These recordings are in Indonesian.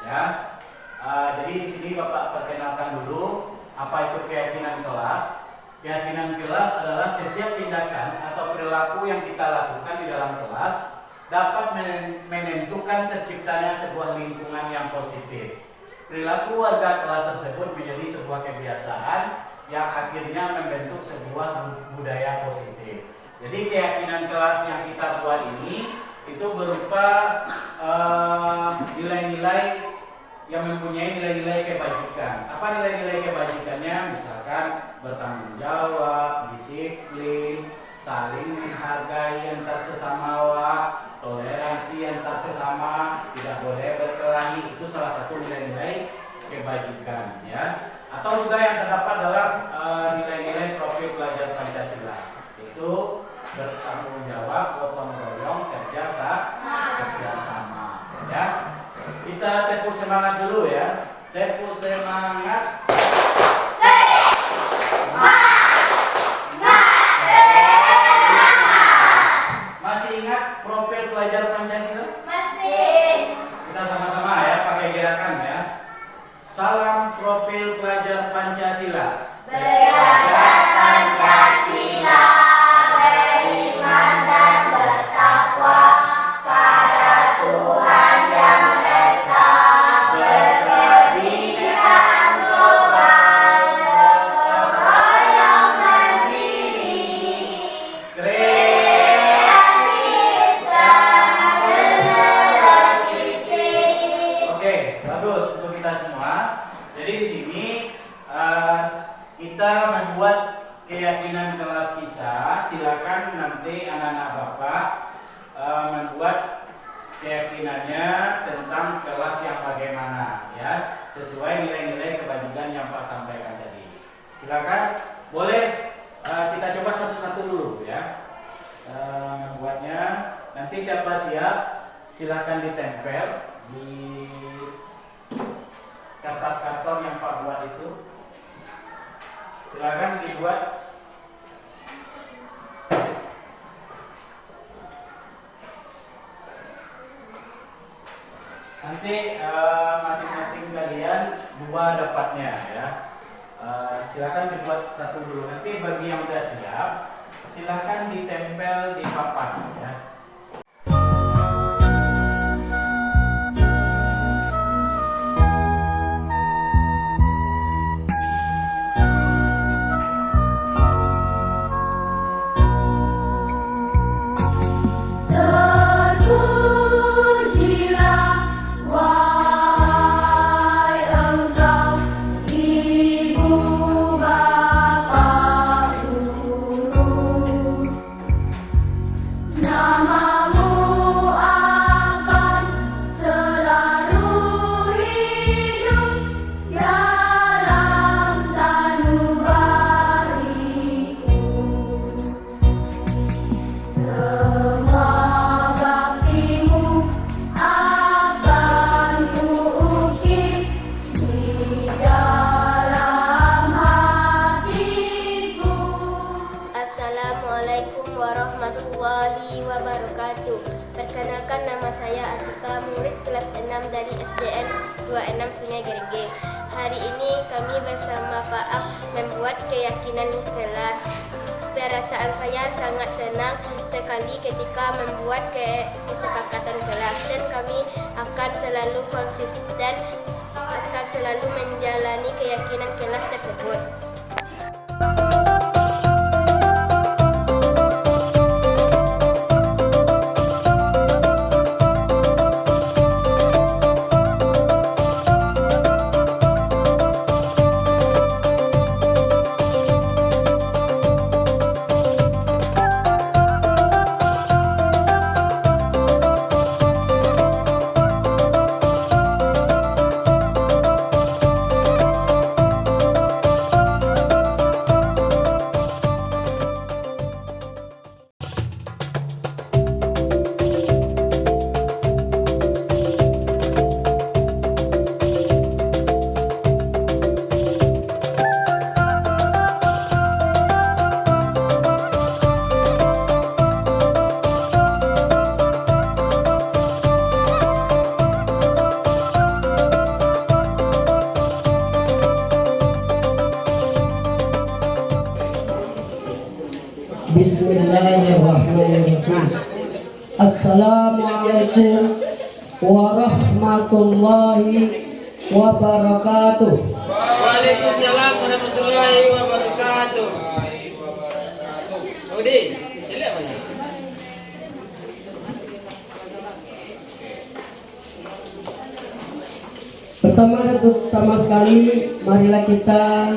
ya. Jadi di sini Bapak perkenalkan dulu apa itu keyakinan kelas. Keyakinan kelas adalah setiap tindakan atau perilaku yang kita lakukan di dalam kelas dapat menentukan terciptanya sebuah lingkungan yang positif. Perilaku warga kelas tersebut menjadi sebuah kebiasaan yang akhirnya membentuk sebuah budaya positif. Jadi keyakinan kelas yang kita buat ini itu berupa nilai-nilai yang mempunyai nilai-nilai kebajikan. Apa nilai-nilai kebajikannya? Misalkan bertanggung jawab, disiplin, saling menghargai antar sesama, toleransi antar sesama, tidak boleh berkelahi. Itu salah satu nilai-nilai kebajikan, ya. Atau juga yang terdapat dalam nilai-nilai profil pelajar Pancasila, itu bertanggung jawab, gotong royong, kerja sama, ya. Kita tepuk semangat dulu ya. Tepuk semangat. Masih ingat profil pelajar Pancasila? Masih. Kita sama-sama ya pakai gerakan ya. Salam profil pelajar Pancasila. Belajar Pancasila, beriman dan bertakwa pada Tuhan yang Esa, berpendidikan global, gotong royong mandiri, kreatif dan berkritis. Oke, bagus untuk kita semua. Jadi di sini kita membuat keyakinan kelas kita. Silakan nanti anak-anak Bapak membuat keyakinannya tentang kelas yang bagaimana, ya, sesuai nilai-nilai kebajikan yang Pak sampaikan tadi. Silakan, boleh kita coba satu-satu dulu ya membuatnya. Nanti siapa siap silakan ditempel di kertas karton yang Pak buat itu. Silakan dibuat. Nanti masing-masing kalian dua dapatnya ya. Silakan dibuat satu dulu. Nanti bagi yang sudah siap, silakan ditempel di papan ya. Terpujilah wahai Engkau, Ibu Bapa Guru. Namamu akan selalu hidup dalam sanubariku. Semua baktimu akan kuukir di dalam hatiku. Assalamualaikum warahmatullahi wabarakatuh. Perkenalkan, nama saya Atika, murid kelas 6 dari SDN 26 Sungai Gerenge. Hari ini kami bersama Pak Ak membuat keyakinan kelas. Perasaan saya sangat senang sekali ketika membuat kesepakatan kelas, dan kami akan selalu konsisten, akan selalu menjalani keyakinan kelas tersebut. Bismillahirrahmanirrahim. Assalamualaikum warahmatullahi wabarakatuh. Waalaikumsalam warahmatullahi wabarakatuh. Udi, sila mana? Pertama sekali marilah kita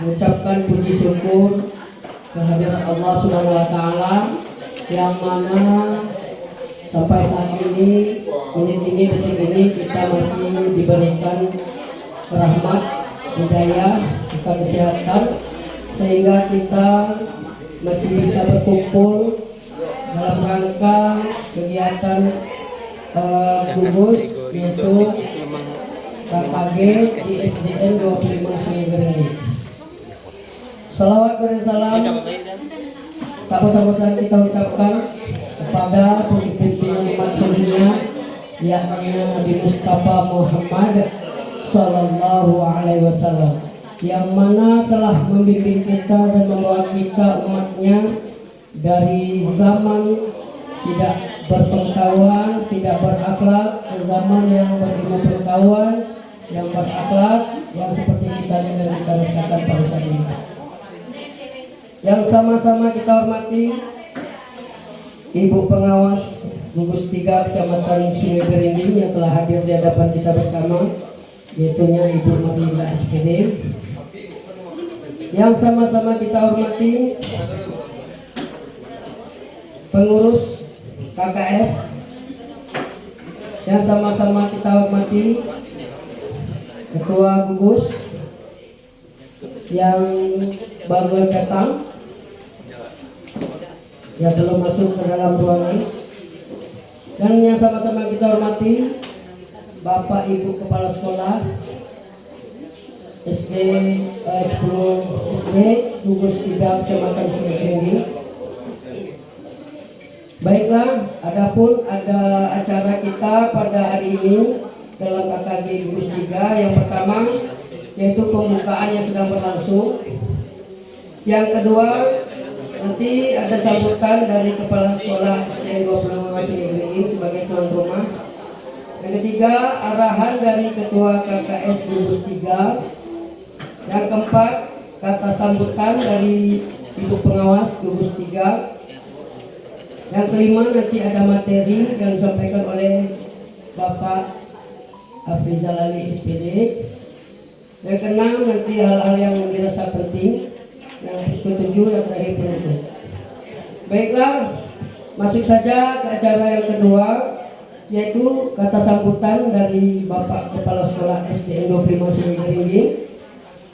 mengucapkan puji syukur kehadirat Allah Subhanahu wa taala yang mana sampai saat ini, menit ini, detik ini kita masih diberikan rahmat, hidayah, serta kesehatan sehingga kita masih bisa berkumpul dalam rangka kegiatan gugus yaitu KKG di SDN 25 Sungai Geringgi. Salawat dan salam tak bosan-bosan kita ucapkan kepada pemimpin umat sedunia yakni Nabi Mustafa Muhammad Sallallahu Alaihi Wasallam yang mana telah membimbing kita dan membawa kita umatnya dari zaman tidak berpengetahuan, tidak berakhlak ke zaman yang berilmu pengetahuan, yang berakhlak, yang seperti kita yang kita rasakan pada saat ini. Yang sama-sama kita hormati Ibu Pengawas Gugus 3 Kecamatan Sungai Geringgi yang telah hadir di hadapan kita bersama, yaitunya Ibu Marlina SPD. Yang sama-sama kita hormati pengurus KKS, yang sama-sama kita hormati Ketua Gugus yang baru datang, yang belum masuk ke dalam ruangan, dan yang sama-sama kita hormati Bapak Ibu Kepala Sekolah SD 10 SD Gugus 3 Kecamatan Sungai Geringgi. Baiklah, adapun ada acara kita pada hari ini dalam KKG Gugus 3. Yang pertama yaitu pembukaan yang sedang berlangsung. Yang kedua nanti ada sambutan dari Kepala Sekolah SDN 25 Sungai Geringgi sebagai tuan rumah. Yang ketiga arahan dari Ketua KKS Gugus 3. Yang keempat kata sambutan dari Ibu Pengawas Gugus 3. Yang kelima nanti ada materi yang disampaikan oleh Bapak Afrizal Ali SPD. Yang keenam nanti hal-hal yang dirasa penting. Yang ketujuh dan terakhir penutup. Baiklah, masuk saja ke acara yang kedua, yaitu kata sambutan dari Bapak Kepala Sekolah SDN 25 Sungai Geringgi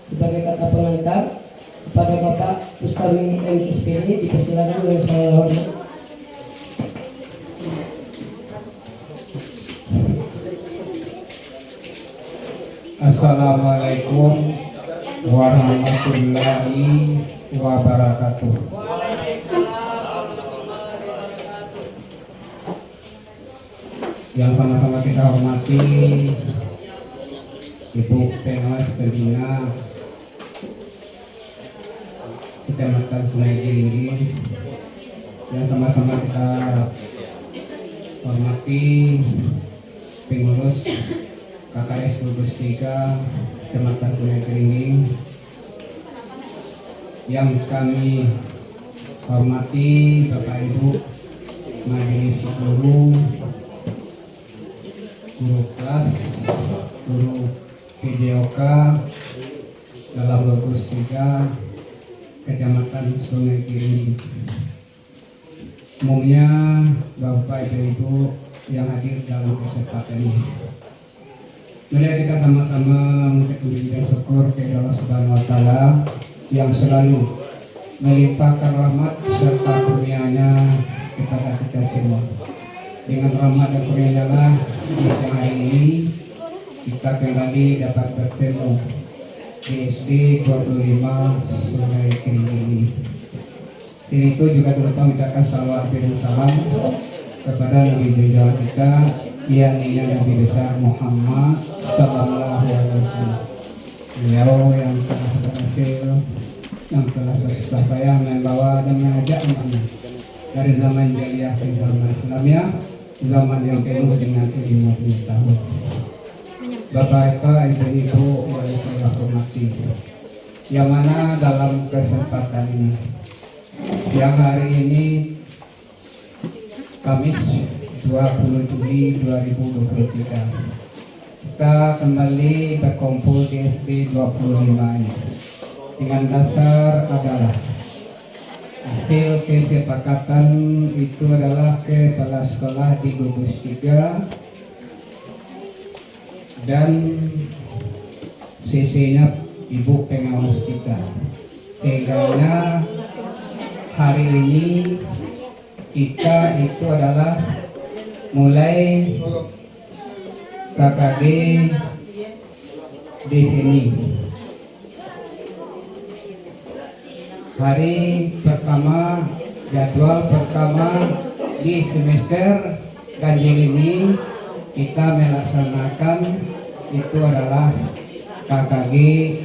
sebagai kata pengantar kepada Bapak Pustawi MSPD. Dipersilakan dengan saya hormat. Assalamualaikum warahmatullahi wabarakatuh. Yang sama-sama kita hormati Ibu Pengawas Pembina Kecamatan Sungai Geringgi, yang sama-sama kita hormati pengurus KKS Gugus 3 Kecamatan Sungai Geringgi, yang kami hormati Bapak Ibu Majelis Guru, guru kelas, guru PJOK dalam Gugus 3 Kecamatan Sungai Geringgi, umumnya Bapak Ibu yang hadir dalam kesempatan ini. Mari kita sama-sama mengucapkan syukur kepada Allah Subhanahu wa taala yang selalu melimpahkan rahmat serta kurnia-Nya kepada kita semua. Dengan rahmat dan kurnia-Nya lah di siang hari ini kita kembali dapat bertemu di SD 25 Sungai Geringgi. Ini itu juga terutama mengucapkan salawat dan salam kepada Nabi Junjungan kita yang Nabi besar Muhammad Sallallahu Alaihi Wasallam. Beliau yang telah berhasil yang telah bersusah payah membawa dan mengajak umatnya dari zaman jahiliyah ke zaman Islamiyah, zaman yang penuh dengan ilmu pengetahuan. Bapak Ibu yang saya hormati, yang mana dalam kesempatan ini, siang hari ini, Kamis 20 Juli 2023, kita kembali berkumpul di SD 25 ini dengan dasar adalah hasil kesepakatan itu adalah kepala sekolah di gugus 3 dan CC-nya ibu pengawas kita, sehingga hari ini kita itu adalah mulai KKD di sini. Hari pertama, jadwal pertama di semester ganjil ini kita melaksanakan itu adalah KKG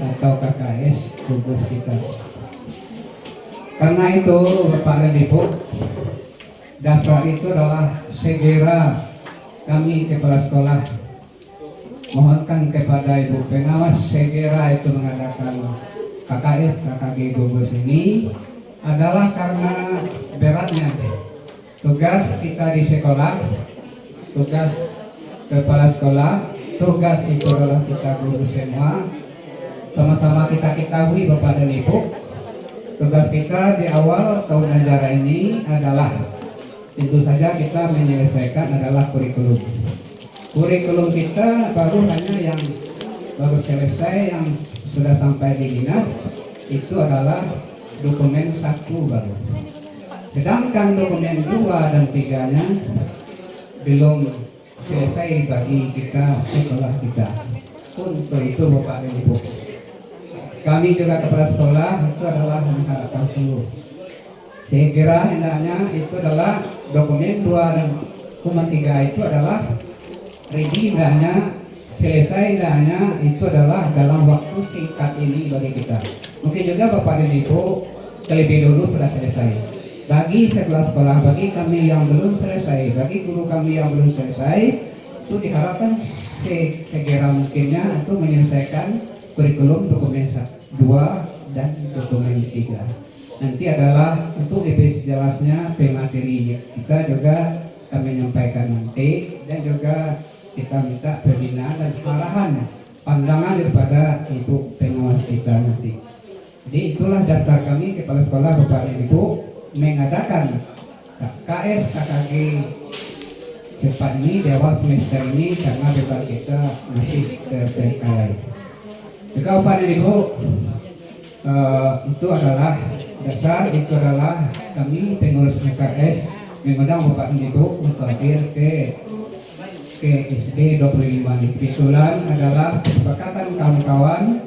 atau KKS gugus kita. Karena itu Bapak dan Ibu, dasar itu adalah segera kami kepala sekolah mohonkan kepada Ibu pengawas segera itu mengadakan KKS KKG gugus ini adalah karena beratnya tugas kita di sekolah, tugas kepala sekolah, tugas itu adalah kita guru semua. Sama-sama kita ketahui Bapak dan Ibu, tugas kita di awal tahun ajaran ini adalah tentu saja kita menyelesaikan adalah kurikulum. Kurikulum kita baru hanya yang baru selesai, yang sudah sampai di dinas, itu adalah dokumen 1 baru. Sedangkan dokumen 2 dan 3-nya belum selesai bagi kita sekolah kita. Untuk itu Bapak dan Ibu, kami juga kepala sekolah itu adalah mengharapkan seluruh. Saya kira hendaknya itu adalah dokumen 2 dan dokumen 3 itu adalah ready, hendaknya selesai, hendaknya itu adalah dalam waktu singkat ini bagi kita. Mungkin juga Bapak dan Ibu terlebih dulu sudah selesai. Bagi sekolah sekolah, bagi kami yang belum selesai, bagi guru kami yang belum selesai, itu diharapkan segera mungkinnya untuk menyelesaikan kurikulum dokumen 2 dan dokumen 3. Nanti adalah untuk lebih jelasnya pemateri kita juga kami menyampaikan nanti, dan juga kita minta pembinaan dan arahan pandangan daripada Ibu pengawas kita nanti. Jadi itulah dasar kami kepala sekolah Bapak dan Ibu mengadakan KKS KKG cepat ini dewas semester ini karena beban kita masih terkendali. Juga Bapak dan Ibu, itu adalah dasar, itu adalah kami pengurus KKS mengundang Bapak dan Ibu untuk hadir ke SD 25 ini. Kebetulan adalah kesepakatan kawan-kawan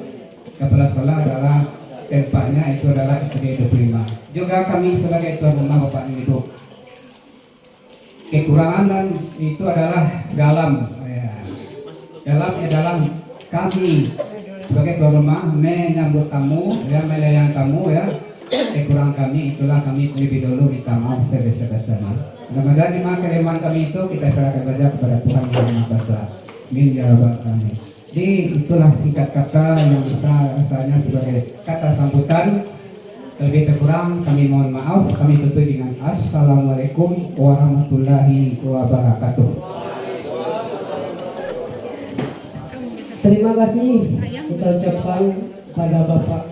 kepala sekolah adalah tempatnya itu adalah SD 25. Juga kami sebagai tuan rumah Bapak dan Ibu, kekurangan dan itu adalah dalam kami sebagai tuan rumah menyambut tamu, melayani tamu ya. Kekurangan kami itulah kami lebih dulu minta maaf sebesar-besarnya. Mudah-mudahan lima kelemahan kami itu kita serahkan saja kepada Tuhan Yang Maha Kuasa. Amin ya rabbal alamin. Jadi itulah singkat kata yang bisa rasanya sebagai kata sambutan. Lebih kurang kami mohon maaf. Kami tutup dengan Assalamualaikum warahmatullahi wabarakatuh. Terima kasih kita ucapkan pada Bapak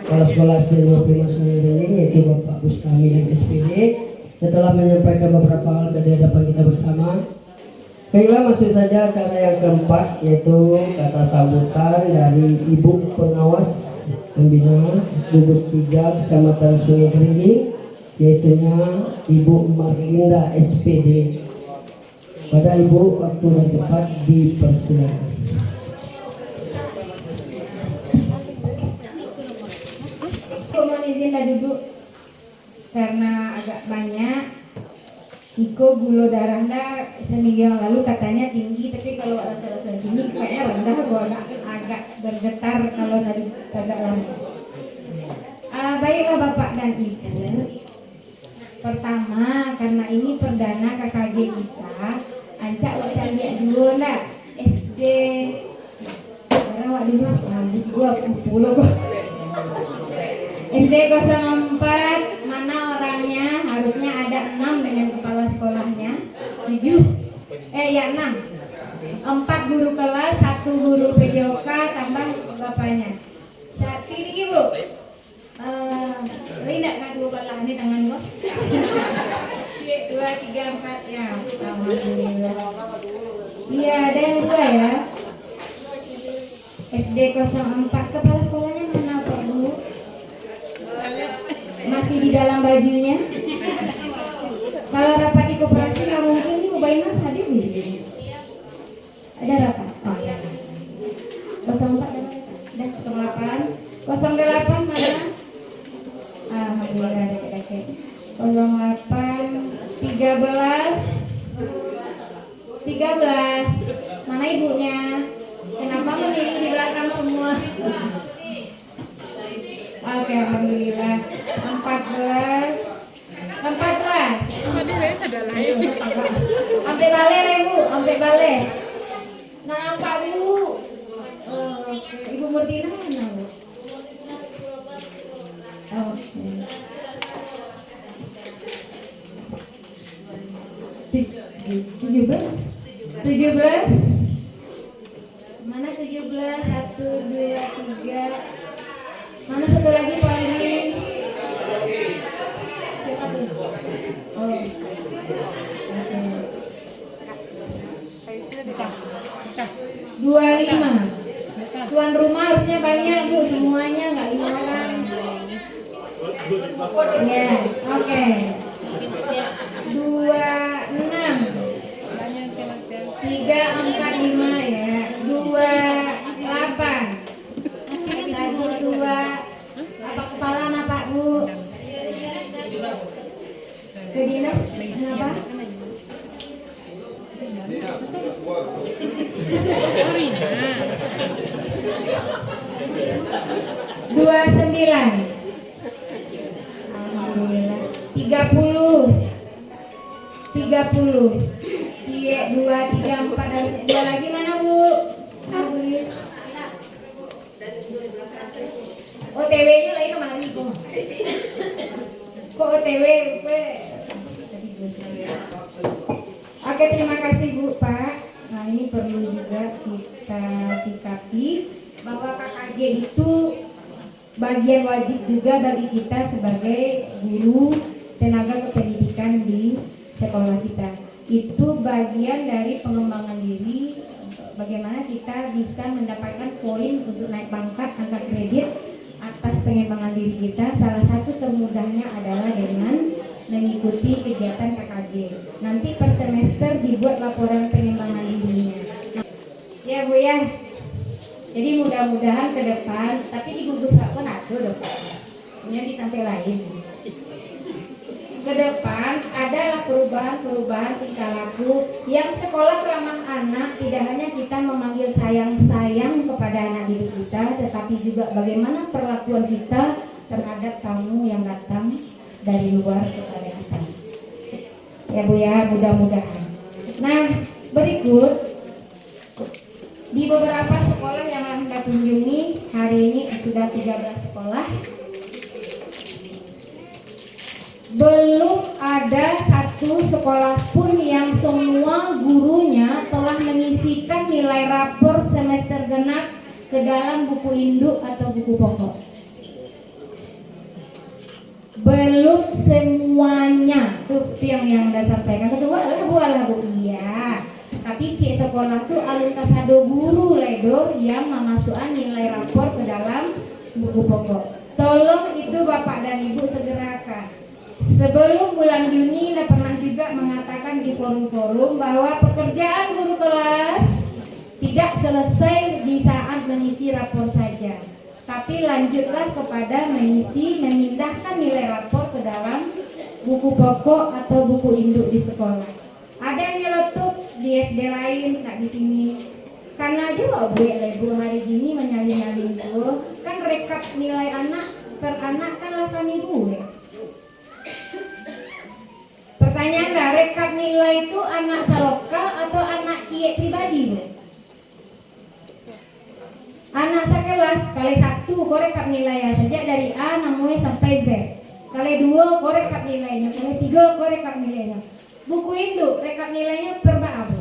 Kepala Sekolah SD 25 Sungai Geringging, yaitu Bapak Bustami dan SPD, yang telah menyampaikan beberapa hal ke hadapan kita bersama. Baiklah, masuk saja acara yang keempat, yaitu kata sambutan dari Ibu Pengawas Pembina Gugus 3 Kecamatan Sungai Geringging, yaitunya Ibu Marlinda SPD. Pada Ibu, waktu dan tempat dipersilakan. Mohon izin dah duduk karena agak banyak. Iko gula darahnya seminggu yang lalu katanya tinggi, tapi kalau rasa-rasa tinggi kayaknya rendah. Gua agak bergetar kalau tadi agak lama. Baiklah Bapak dan Ibu. Pertama, karena ini perdana KKG kita, ancak saya lihat dulu nak SD. Sekarang wak dulu, habis gua pulau gua. SD 04, mana orangnya? Harusnya ada 6 dengan kepala sekolahnya. 7, 6. 4 guru kelas, 1 guru PJOK, tambah bapaknya. Saat ini Ibu. Ini enggak dua kepala ini tangan gua. 2, 3, 4 ya. Alhamdulillah. Iya, ada yang 2 ya. SD 04, kepala sekolahnya mana Pak Bu? Masih di dalam bajunya. Kalau rapat di koperasi nggak mungkin nih Ubainah hadir di sini. Ada rapat? Oh ya. 04 dan 08. 08 mana? Alhamdulillah ada deket. 08 13. Mana ibunya? Kenapa memilih di belakang semua? Oke, alhamdulillah. 14. Sampai balik ya Bu, sampai balik. Nampak Bu. Ibu Murtina mana Bu? Oke. 17. Mana 17? 1, 2, 3. Mana satu lagi Pak Alvin? Siapa tuh? Oh. Oke. 25. Tuan rumah harusnya banyak Bu, semuanya nggak 5 orang. Ya, oke. 26. 3, 4, 5 ya. 28. Lagi 2. Apa kepala anak Pak Bu? Ke dinas kenapa? 29. Alhamdulillah. 30. Cie 2, 3, 4 dan 2 lagi mana Bu? Tulis. OTW-nya lagi kemari kok. Kok OTW? Oke, terima kasih Bu Pak. Nah ini perlu juga kita sikapi bahwa KKG itu bagian wajib juga bagi kita sebagai guru tenaga kependidikan di sekolah kita. Itu bagian dari pengembangan diri, bagaimana kita bisa mendapatkan poin untuk naik pangkat, angkat kredit atas pengembangan diri kita. Salah satu termudahnya adalah dengan mengikuti kegiatan KKG. Nanti per semester dibuat laporan pengembangan dirinya. Ya Bu ya. Jadi mudah-mudahan ke depan, tapi di gugus pun ada dong. Punya ditampilin. Ke depan adalah perubahan tingkah laku yang sekolah ramah anak. Tidak hanya kita memanggil sayang-sayang kepada anak didik kita, tetapi juga bagaimana perlakuan kita terhadap tamu yang datang dari luar kepada kita. Ya Bu ya, mudah-mudahan. Nah, berikut di beberapa sekolah yang Anda kunjungi hari ini sudah 13 sekolah. Belum ada satu sekolah pun yang semua gurunya telah menyisikan nilai rapor semester genap ke dalam buku induk atau buku pokok. Belum semuanya. Tuh yang Anda sampaikan. Kedua adalah Bu. Iya. Tapi cik sekolah tuh alun kasado guru ledor yang memasukkan nilai rapor ke dalam buku pokok. Tolong itu Bapak dan Ibu segerakan. Sebelum bulan Juni Anda pernah juga mengatakan di forum-forum bahwa pekerjaan guru kelas tidak selesai di saat mengisi rapor saja, tapi lanjutlah kepada memindahkan nilai rapor ke dalam buku pokok atau buku induk di sekolah. Ada yang nyeletuk di SD lain, tak di sini. Karena juga Bu hari ini menyalin-nyalin kan rekap nilai anak per anak kanlah kami boleh. Pertanyaan lah, rekap nilai itu anak salokal atau anak cie pribadi bu? Anak sekelas kali 1 kau rekap nilainya saja dari A namanya sampai Z. Kali 2 kau rekap nilainya, kali 3 kau rekap nilainya. Buku induk rekap nilainya per berapa bu?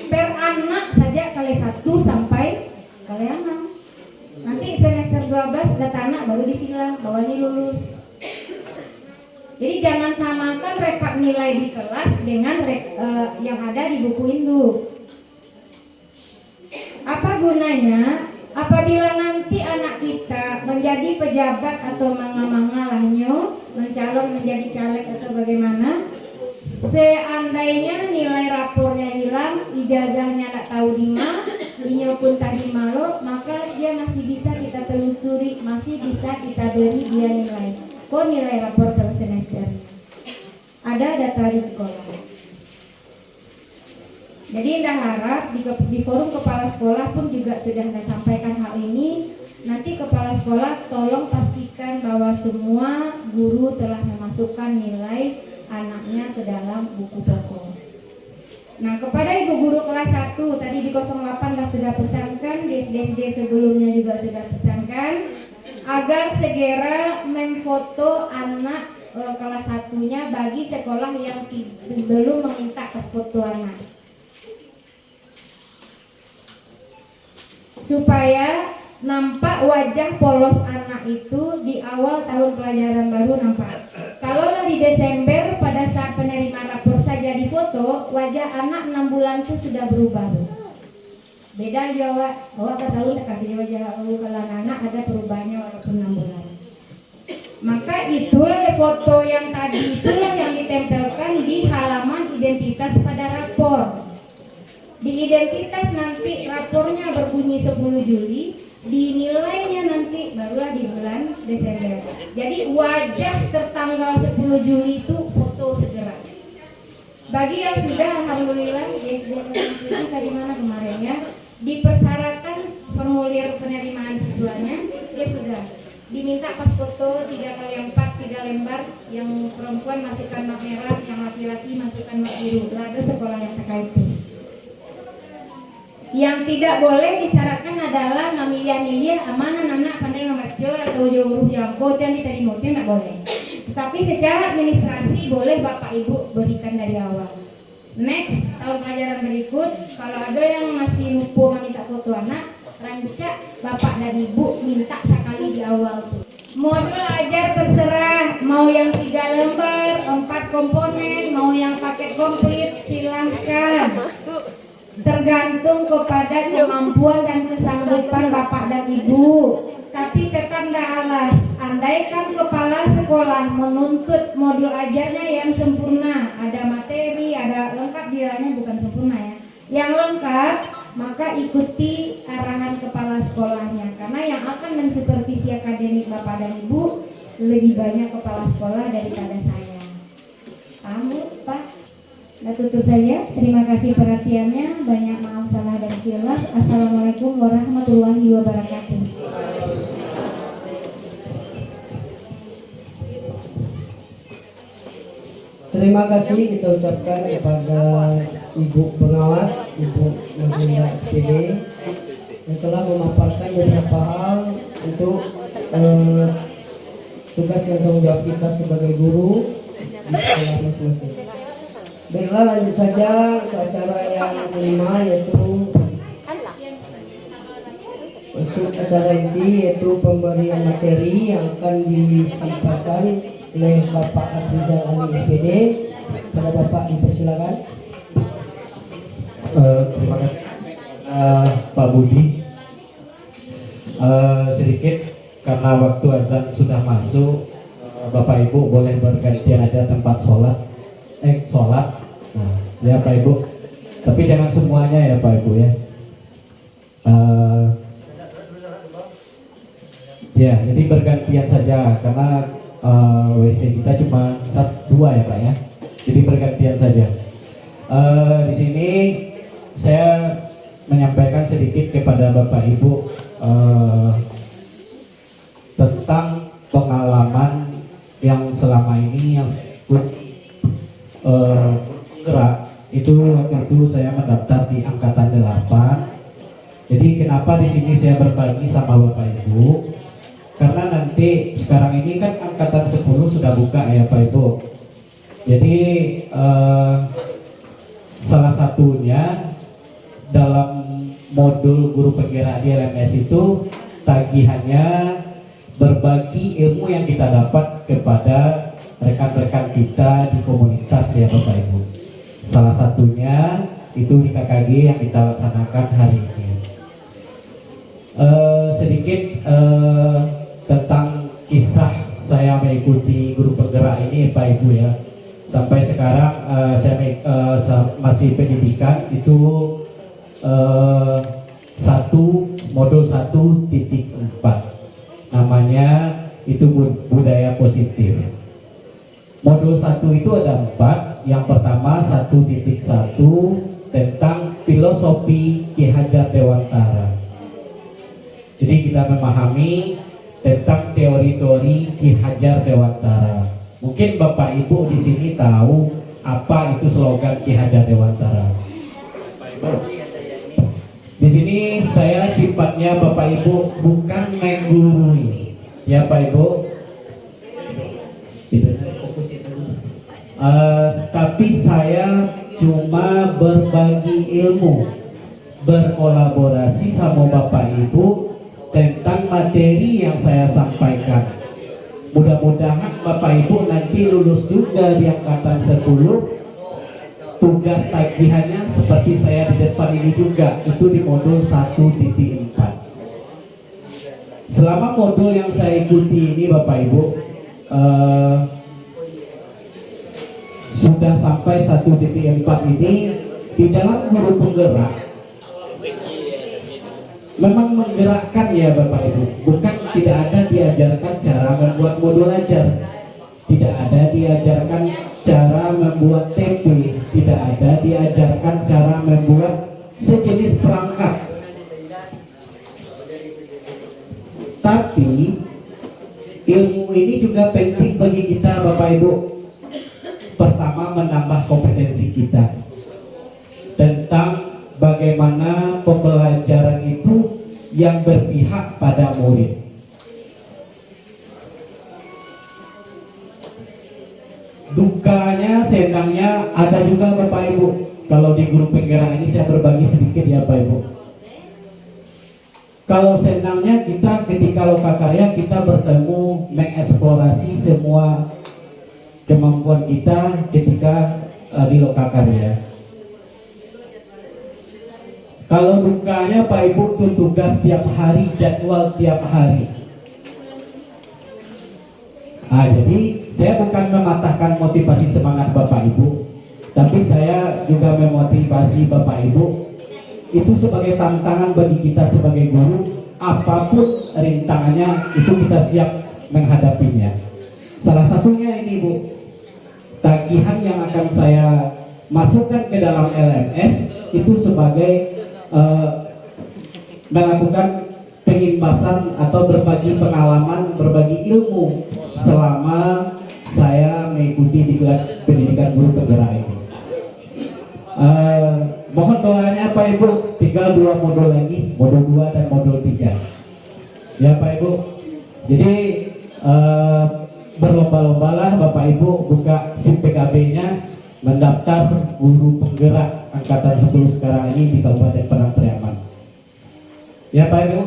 Per anak saja kali 1 sampai kali 6. Nanti semester 12 data anak baru disilang bahwa ini lulus. Jadi jangan samakan rekap nilai di kelas dengan yang ada di buku induk. Apa gunanya? Apabila nanti anak kita menjadi pejabat atau manga-manga mencalon menjadi caleg atau bagaimana, seandainya nilai rapornya hilang, ijazahnya tak tahu di mana, inyo pun tadi malu, maka dia masih bisa kita telusuri, masih bisa kita beri dia nilai. Kok nilai rapor per semester? Ada data di sekolah. Jadi Indah harap di forum kepala sekolah pun juga sudah Indah sampaikan hal ini. Nanti kepala sekolah tolong pastikan bahwa semua guru telah memasukkan nilai anaknya ke dalam buku pokok. Nah, kepada ibu guru kelas 1 tadi di 08 sudah pesankan, di SD sebelumnya juga sudah pesankan agar segera memfoto anak kelas 1-nya bagi sekolah yang belum meminta foto anak. Supaya nampak wajah polos anak itu di awal tahun pelajaran baru nampak. Kalau di Desember pada saat penerimaan rapor saja difoto, wajah anak 6 bulan itu sudah berubah. Beda Jawa, apa tahu dekat di wajah kalau anak ada perubahannya walaupun 6 bulan. Maka itulah foto yang tadi itulah yang ditempelkan di halaman identitas pada rapor. Di identitas nanti rapornya berbunyi 10 Juli, dinilainya nanti barulah di bulan Desember. Jadi wajah tertanggal 10 Juli itu foto segera. Bagi yang sudah alhamdulillah di SD tadi mana kemarin ya, dipersyaratkan formulir penerimaan siswanya, dia sudah diminta pas foto 3x4 3 lembar, yang perempuan masukkan mak merah, yang laki-laki masukkan mak biru. Ada sekolah yang terkait itu. Yang tidak boleh disyaratkan adalah memilih-milih mana anak pandai membaca atau jauh yang yang diterima, itu tidak boleh. Tapi secara administrasi boleh Bapak Ibu berikan dari awal. Next, tahun pelajaran berikut, kalau ada yang masih lupa meminta foto anak, rancak Bapak dan Ibu minta sekali di awal tuh. Modul ajar terserah, mau yang 3 lembar, 4 komponen, mau yang paket komplit, silahkan. Tergantung kepada kemampuan dan kesanggupan Bapak dan Ibu. Tapi tetap tidak alas. Andaikan kepala sekolah menuntut modul ajarnya yang sempurna, ada materi, ada lengkap, diranya bukan sempurna ya, yang lengkap, maka ikuti arahan kepala sekolahnya. Karena yang akan mensupervisi akademik Bapak dan Ibu lebih banyak kepala sekolah daripada saya. Kamu, Pak? Nah, tutup saja. Terima kasih perhatiannya. Banyak maaf salah dan khilaf. Assalamualaikum warahmatullahi wabarakatuh. Terima kasih kita ucapkan kepada Ibu Pengawas, Ibu Menteri SPD yang telah memaparkan beberapa hal untuk tugas dan tanggung jawab kita sebagai guru di sekolah masing-masing. Baiklah, lanjut saja ke acara yang kelima, yaitu masuk acara inti, yaitu pemberian materi yang akan disampaikan oleh Bapak Abrizal Ali SPD. Pada Bapak dipersilakan. Terima kasih Pak Budi. Sedikit karena waktu azan sudah masuk, Bapak Ibu boleh bergantian ada tempat sholat. Nah, ya Pak Ibu, tapi jangan semuanya ya Pak Ibu ya. Ya, jadi bergantian saja karena WC kita cuma 2 ya Pak ya. Jadi bergantian saja. Di sini saya menyampaikan sedikit kepada Bapak Ibu tentang yang selama ini yang saya ikut gerak itu waktu itu saya mendaftar di angkatan 8. Jadi kenapa di sini saya berbagi sama Bapak Ibu? Karena nanti sekarang ini kan angkatan 10 sudah buka ya Pak Ibu. Jadi salah satunya dalam modul guru penggerak di LMS itu tagihannya berbagi ilmu yang kita dapat kepada rekan-rekan kita di komunitas ya Bapak Ibu. Salah satunya itu di KKG yang kita laksanakan hari ini. Sedikit tentang kisah saya mengikuti guru penggerak ini Pak Ibu ya. Sampai sekarang saya masih pendidikan itu modul 1.4 namanya itu budaya positif. Modul 1 itu ada 4. Yang pertama 1.1 tentang filosofi Ki Hajar Dewantara. Jadi kita memahami tentang teori-teori Ki Hajar Dewantara. Mungkin Bapak Ibu di sini tahu apa itu slogan Ki Hajar Dewantara. Di sini saya sifatnya Bapak Ibu bukan menggurui, ya Pak Ibu. Tapi saya cuma berbagi ilmu, berkolaborasi sama Bapak Ibu tentang materi yang saya sampaikan. Mudah-mudahan Bapak Ibu nanti lulus juga di angkatan 10. Tugas tagihannya seperti saya di depan ini juga, itu di modul 1.4. Selama modul yang saya ikuti ini Bapak Ibu sudah sampai 1.4 ini di dalam guru penggerak memang menggerakkan ya Bapak Ibu, bukan tidak ada diajarkan cara membuat modul ajar, tidak ada diajarkan cara membuat TP, tidak ada diajarkan cara membuat sejenis perangkat. Tapi ilmu ini juga penting bagi kita Bapak Ibu. Pertama, menambah kompetensi kita tentang bagaimana pembelajaran itu yang berpihak pada murid. Dukanya, senangnya ada juga Bapak Ibu. Kalau di guru penggerak ini saya berbagi sedikit ya Bapak Ibu. Kalau senangnya kita ketika lokakarya kita bertemu mengeksplorasi semua kemampuan kita ketika di lokakarya. Kalau dukanya Pak Ibu itu tugas tiap hari, jadwal tiap hari. Jadi saya bukan mematahkan motivasi semangat Bapak Ibu, tapi saya juga memotivasi Bapak Ibu itu sebagai tantangan bagi kita sebagai guru. Apapun rintangannya itu kita siap menghadapinya. Salah satunya ini Bu, tagihan yang akan saya masukkan ke dalam LMS itu sebagai melakukan pengimbasan atau berbagi pengalaman, berbagi ilmu selama saya mengikuti di pendidikan guru penggerak ini. Mohon doanya Pak Ibu, tinggal 2 modul lagi, modul 2 dan modul 3 ya Pak Ibu. Jadi berlomba-lombalah Bapak Ibu buka SIM PKB-nya, mendaftar guru penggerak angkatan 10 sekarang ini di Kabupaten Padang Pariaman ya Pak Ibu.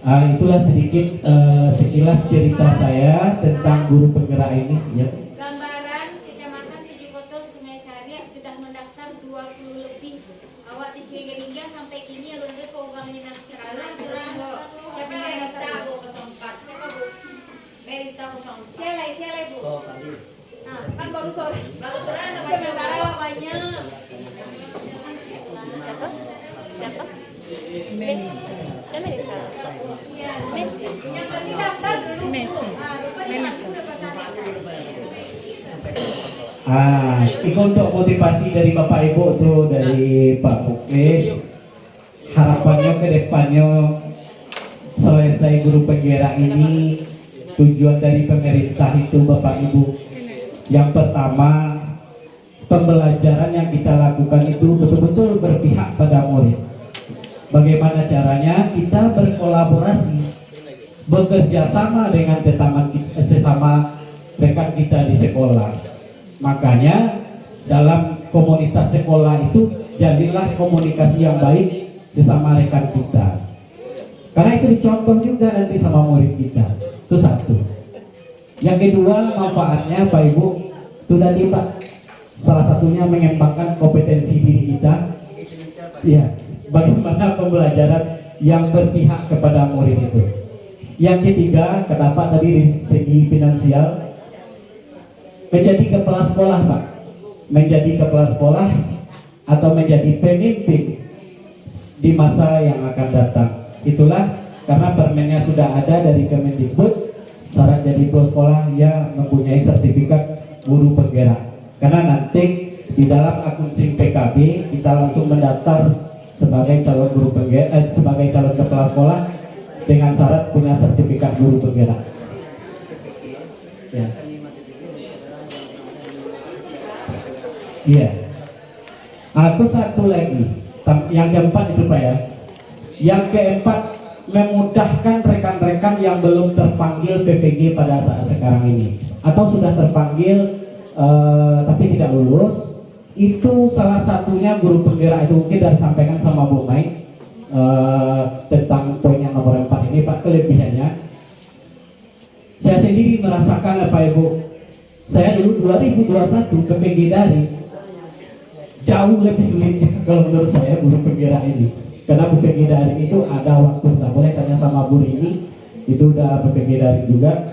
Itulah sedikit sekilas cerita saya tentang guru penggerak ini ya. Gambaran Kecamatan Tujuh Koto Sungai Sari sudah mendaftar 20 lebih. Awak di Sungai Geringga sampai kini lulus program minat sekolah. Siapa Merisa 04? Siapa Bu? Merisa 04. Siapa Bu? Oh, tadi. Nah, kan baru sore. Baru sore sementara banyak. Siapa? Merisa. Itu untuk motivasi dari Bapak Ibu tuh, dari Pak Muklis. Harapannya ke depannya selesai guru penggerak ini tujuan dari pemerintah itu Bapak Ibu. Yang pertama, pembelajaran yang kita lakukan itu betul-betul berpihak pada murid. Bagaimana caranya? Kita berkolaborasi, bekerja sama dengan sesama rekan kita di sekolah. Makanya dalam komunitas sekolah itu jadilah komunikasi yang baik sesama rekan kita. Karena itu dicontoh juga nanti sama murid kita. Itu satu. Yang kedua, manfaatnya Pak Ibu itu tadi Pak, salah satunya mengembangkan kompetensi diri kita. Ya, bagaimana pembelajaran yang berpihak kepada murid itu. Yang ketiga, kenapa tadi dari segi finansial, menjadi kepala sekolah Pak, menjadi kepala sekolah atau menjadi pemimpin di masa yang akan datang. Itulah karena permennya sudah ada dari Kemendikbud, syarat jadi kepala sekolah ya mempunyai sertifikat guru penggerak. Karena nanti di dalam akun SIM PKB kita langsung mendaftar sebagai calon guru penggerak, sebagai calon kepala sekolah dengan syarat punya sertifikat guru penggerak. Ya. Iya. Atau satu lagi, yang keempat itu Pak ya. Yang keempat, memudahkan rekan-rekan yang belum terpanggil PPG pada saat sekarang ini, atau sudah terpanggil tapi tidak lulus. Itu salah satunya guru penggerak itu mungkin sudah disampaikan sama Bu Mai tentang poin yang nomor 4 ini Pak. Kelebihannya saya sendiri merasakan Pak Ibu, saya dulu 2021 PPG dari jauh lebih sulit kalau menurut saya guru penggerak ini, karena PPG daring itu ada waktu, tak boleh tanya sama Bu Rini, itu udah PPG daring juga.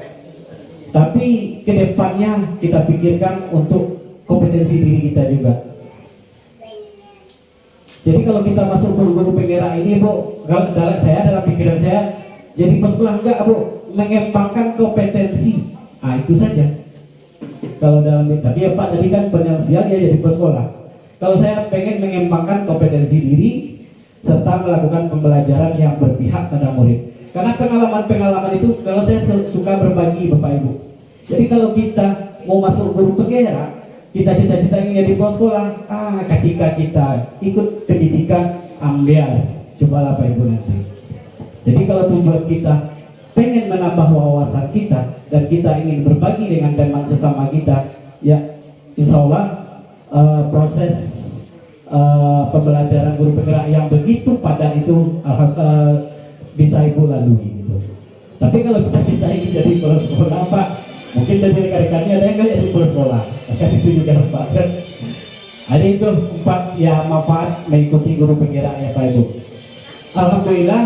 Tapi kedepannya kita pikirkan untuk kompetensi diri kita juga. Jadi kalau kita masuk guru-guru penggerak ini Bu, kalau dalam pikiran saya, jadi pesekolah enggak Bu, mengembangkan kompetensi. Itu saja. Kalau dalam tapi ya Pak tadi kan finansial ya jadi pesekolah. Kalau saya pengen mengembangkan kompetensi diri serta melakukan pembelajaran yang berpihak pada murid. Karena pengalaman-pengalaman itu kalau saya suka berbagi Bapak Ibu. Jadi kalau kita mau masuk guru penggerak, kita cita-cita ingin jadi kepala sekolah, ketika kita ikut pendidikan ambil, cobalah Bapak Ibu nanti. Jadi kalau tujuan kita pengen menambah wawasan kita dan kita ingin berbagi dengan teman sesama kita, ya insya Allah proses pembelajaran guru penggerak yang begitu padat itu bisa Ibu lalui gitu. Tapi kalau cita-cita ini jadi kepala sekolah Pak, mungkin dari rekan-rekannya ada yang nggak jadi kepala sekolah, akan itu juga Pak. Ada itu 4 ya manfaat mengikuti guru penggerak ya Pak Ibu. Alhamdulillah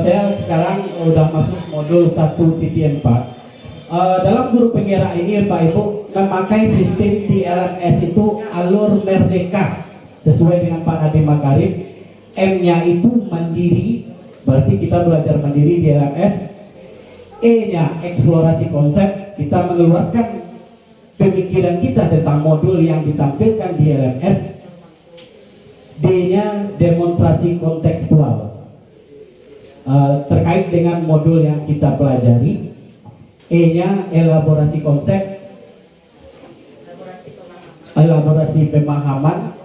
saya sekarang udah masuk modul 1.4. Dalam guru penggerak ini Pak Ibu memakai sistem di LMS itu alur merdeka sesuai dengan Pak Nadiem Makarim. M-nya itu mandiri, berarti kita belajar mandiri di LMS. E-nya eksplorasi konsep, kita mengeluarkan pemikiran kita tentang modul yang ditampilkan di LMS. D-nya demonstrasi kontekstual terkait dengan modul yang kita pelajari. E-nya elaborasi konsep, elaborasi pemahaman.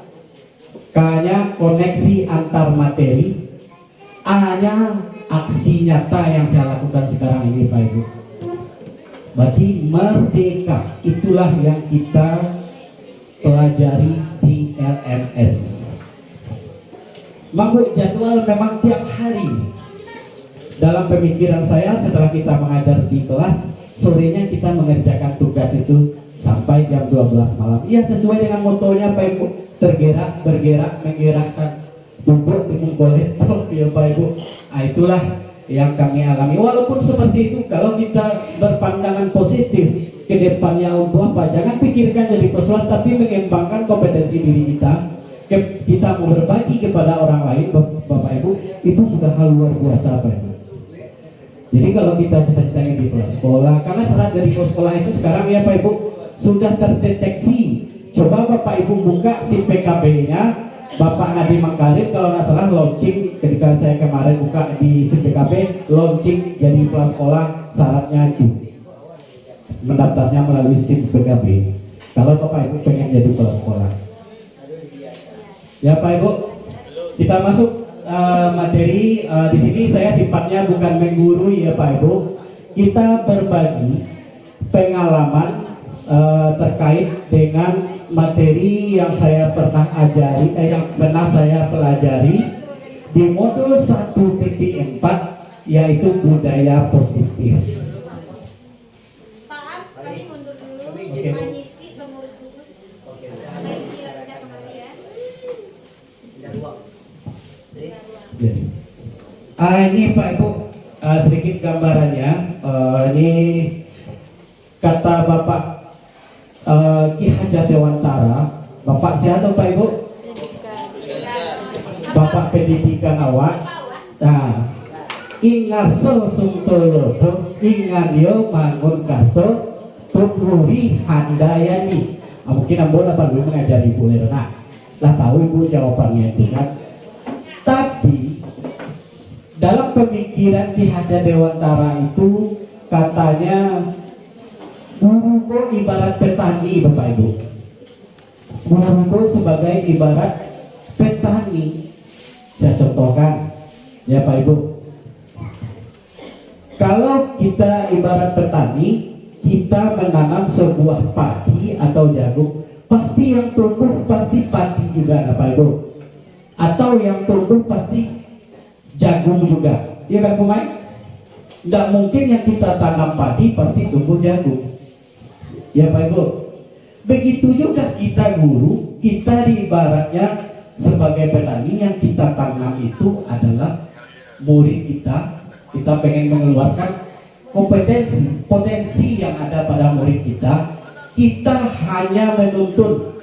K-nya koneksi antar materi. A-nya aksi nyata yang saya lakukan sekarang ini Pak Ibu. Berarti merdeka, itulah yang kita pelajari di LMS. Mampu jadwal memang tiap hari. Dalam pemikiran saya setelah kita mengajar di kelas, sorenya kita mengerjakan tugas itu sampai jam 12 malam. Iya sesuai dengan motonya Pak Ibu, tergerak, bergerak, menggerakkan bubuk dengan kolektor ya Pak Ibu. Itulah yang kami alami. Walaupun seperti itu, kalau kita berpandangan positif ke depannya untuk apa, jangan pikirkan jadi pesulap, tapi mengembangkan kompetensi diri kita. Kita mau berbagi kepada orang lain Bapak Ibu, itu sudah hal luar biasa Pak Ibu. Jadi kalau kita cita-citanya di kelas sekolah, karena syarat dari kelas sekolah itu sekarang ya Pak Ibu sudah terdeteksi. Coba Bapak Ibu buka SIM PKB-nya Bapak Nadiem Makarim, kalau nggak salah launching ketika saya kemarin buka di SIM PKB, launching jadi kelas sekolah syaratnya itu mendaftarnya melalui SIM PKB. Kalau Bapak Ibu pengen jadi kepala sekolah. Ya Pak Ibu, kita masuk materi. Di sini saya sifatnya bukan menggurui ya Pak Ibu. Kita berbagi pengalaman terkait dengan materi yang saya pernah ajari, yang pernah saya pelajari di modul 1.4, yaitu budaya positif. Maaf, kami mundur dulu mengisi pengurus gugus. Baik, kita kembali ya. Ini Pak Ibu, sedikit gambarannya. Ini kata Bapak Ki Hajar Dewantara. Bapak siapa Pak Ibu? Bapak pendidikan awak. Nah, ingat sungsungtolodo, ingat yo mangun kaso, tubuhi handayani. Mungkin ambo dapat dulu mengajari ibu Lerna. Lah tahu ibu jawabannya itu kan. Tapi dalam pemikiran Ki Hajar Dewantara itu katanya guru kok ibarat petani Bapak Ibu. Guru kok sebagai ibarat petani. Saya contohkan ya Pak Ibu. Kalau kita ibarat petani, kita menanam sebuah padi atau jagung, pasti yang tumbuh pasti padi juga Pak Ibu. Atau yang tumbuh pasti jagung juga. Iya kan Pemain? Tidak mungkin yang kita tanam padi pasti tumbuh jagung. Ya Pak Ibu. Begitu juga kita guru, kita diibaratnya sebagai petani, yang kita tanam itu adalah murid kita. Kita pengen mengeluarkan potensi yang ada pada murid kita. Kita hanya menuntun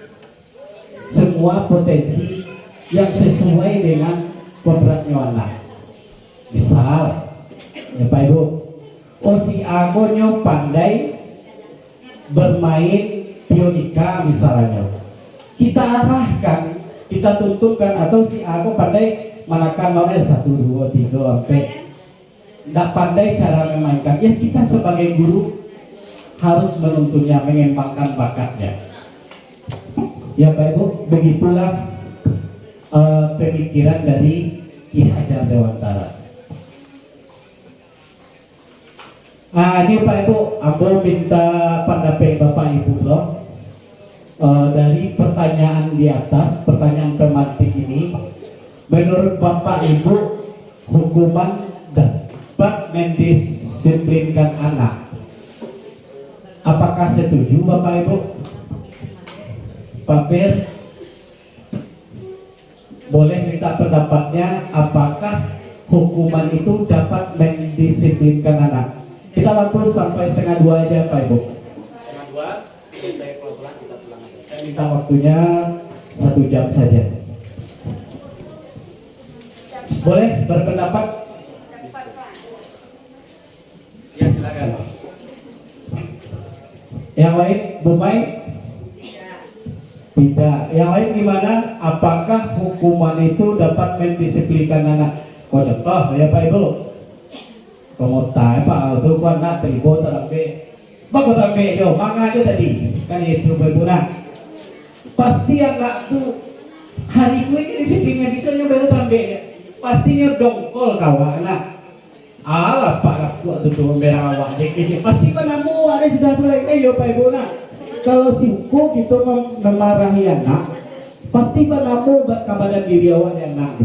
semua potensi yang sesuai dengan kodratnya anak. Misal, ya Pak Ibu, si agonyo pandai bermain pionika misalnya. Kita arahkan, kita tuntunkan, atau si Ago pandai manakan nomor 1, 2, 3 sampai tidak pandai cara memainkan. Ya kita sebagai guru harus menuntunnya, mengembangkan bakatnya. Ya Pak Ibu, begitulah pemikiran dari Ki Hajar Dewantara. Nah ini Pak Ibu, aku minta pendapat Bapak Ibu loh. Dari pertanyaan di atas, pertanyaan pemantik ini, menurut Bapak Ibu, hukuman dapat mendisiplinkan anak. Apakah setuju Bapak Ibu? Pak Fir, boleh minta pendapatnya, apakah hukuman itu dapat mendisiplinkan anak? Kita waktu sampai 1:30 aja Pak Ibu. 1:30, selesai pelan-pelan kita pulang aja. Saya minta waktunya 1 jam saja. Boleh berpendapat? Ya silakan. Yang lain, Bu Mai? Tidak. Yang lain gimana? Apakah hukuman itu dapat mendisiplinkan anak? Kau contoh ya Pak Ibu. Kamu tahu Pak Aldo kau nak terima terambil. Bagus terambil dia, manga aja tadi. Kan itu Pak Ibu nak. Pasti anak tuh hari gue ini disiplinnya bisa nyoba terambil ya. Pastinya dongkol kawan anak. Alah Pak aku tuh merah awak dikit. Pasti panamu ada sudah mulai. Yo Pak Ibu nak. Kalau siku kita memarahi anak, pasti panamu kepada diri awak yang nak.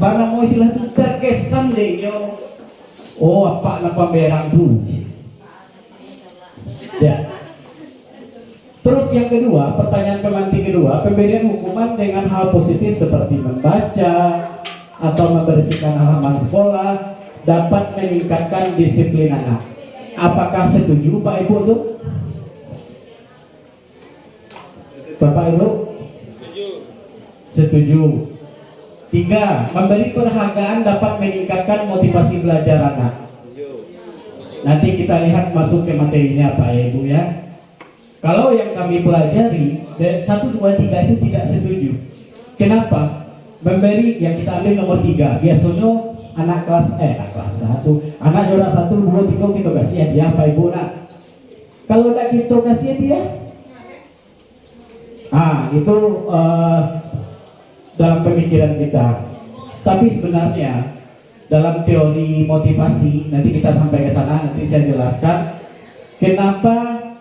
Barang mau istilah itu terkesan deh yo. Oh apa nak pameran tuh. Ya. Terus yang kedua, pertanyaan pemantik kedua, pemberian hukuman dengan hal positif seperti membaca atau membersihkan halaman sekolah dapat meningkatkan disiplin anak. Apakah setuju Pak Ibu tuh? Bapak Ibu? Setuju. 3. Memberi penghargaan dapat meningkatkan motivasi belajar anak. Nanti kita lihat masuk ke materinya Pak Ibu ya. Kalau yang kami pelajari 1, 2, 3 itu tidak setuju. Kenapa? Memberi yang kita ambil nomor 3. Biasanya anak kelas 1, anak juara 1, 2, 3 kita kasih hadiah Pak Ibu nak. Kalau tidak kita kasih hadiah, itu dalam pemikiran kita. Tapi sebenarnya dalam teori motivasi, nanti kita sampai ke sana, nanti saya jelaskan kenapa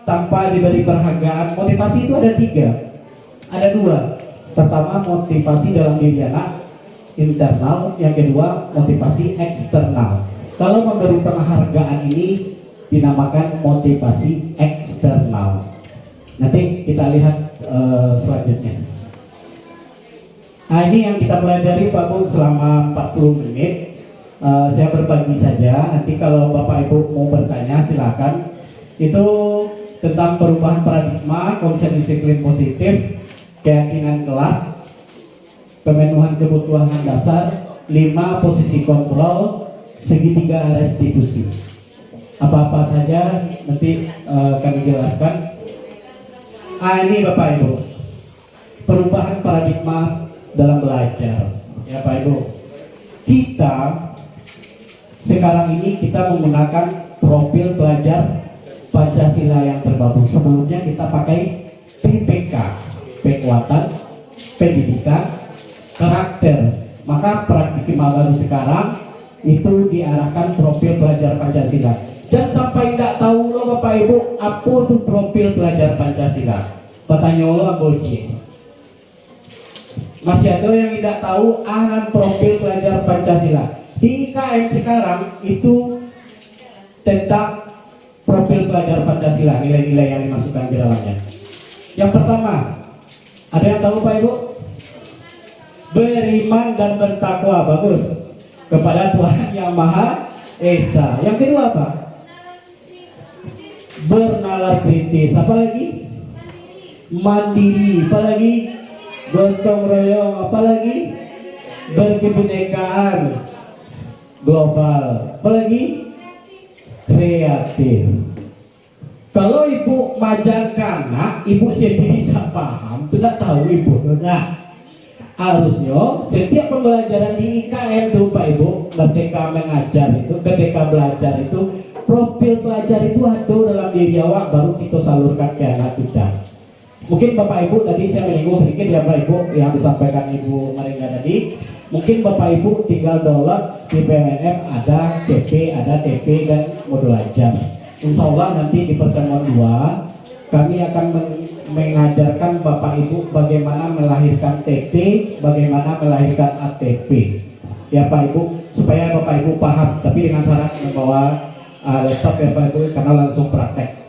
tanpa diberi penghargaan. Motivasi itu ada 3, ada 2. Pertama, motivasi dalam diri anak, internal. Yang kedua, motivasi eksternal. Kalau memberi penghargaan ini dinamakan motivasi eksternal. Nanti kita lihat selanjutnya. Nah, ini yang kita pelajari Pak Bu selama 40 menit. Saya berbagi saja. Nanti kalau Bapak Ibu mau bertanya silakan. Itu tentang perubahan paradigma, konsep disiplin positif, keyakinan kelas, pemenuhan kebutuhan dasar, 5 posisi kontrol, segitiga restitusi. Apa-apa saja nanti kami jelaskan. Ini Bapak Ibu, perubahan paradigma dalam belajar. Ya Pak Ibu, kita sekarang ini kita menggunakan profil pelajar Pancasila yang terbaru. Sebelumnya kita pakai PPK, penguatan pendidikan karakter. Maka paradigma baru sekarang itu diarahkan profil pelajar Pancasila. Dan sampai tidak tahu lo Bapak Ibu apa itu profil pelajar Pancasila. Bertanya lo Boci. Masih ada yang tidak tahu aran profil pelajar Pancasila. Di IKM sekarang itu tentang profil pelajar Pancasila, nilai-nilai yang dimasukkan di dalamnya. Yang pertama, ada yang tahu Pak Ibu? Beriman dan bertakwa, bagus, kepada Tuhan Yang Maha Esa. Yang kedua apa? Bernalar kritis. Apa lagi? Mandiri. Apa lagi? Gotong royong. Apa lagi? Berkebinekaan global. Apa lagi? Kreatif. Kalau ibu majarkan anak, ibu sendiri tidak paham, tidak tahu ibu. Nah, harusnya setiap pembelajaran di IKM tuh Pak Ibu, Merdeka Mengajar itu, Merdeka Belajar itu, profil pelajar itu ada dalam diri awak, baru kita salurkan ke anak kita. Mungkin Bapak Ibu tadi saya menyinggung sedikit ya Bapak Ibu yang disampaikan Ibu Maringga tadi. Mungkin Bapak Ibu tinggal download di PMNF, ada CP, ada TP dan modul ajar. Insya Allah nanti di pertemuan 2 kami akan mengajarkan Bapak Ibu bagaimana melahirkan TP, bagaimana melahirkan ATP. Ya Pak Ibu, supaya Bapak Ibu paham, tapi dengan syarat membawa laptop ya Pak Ibu, karena langsung praktek.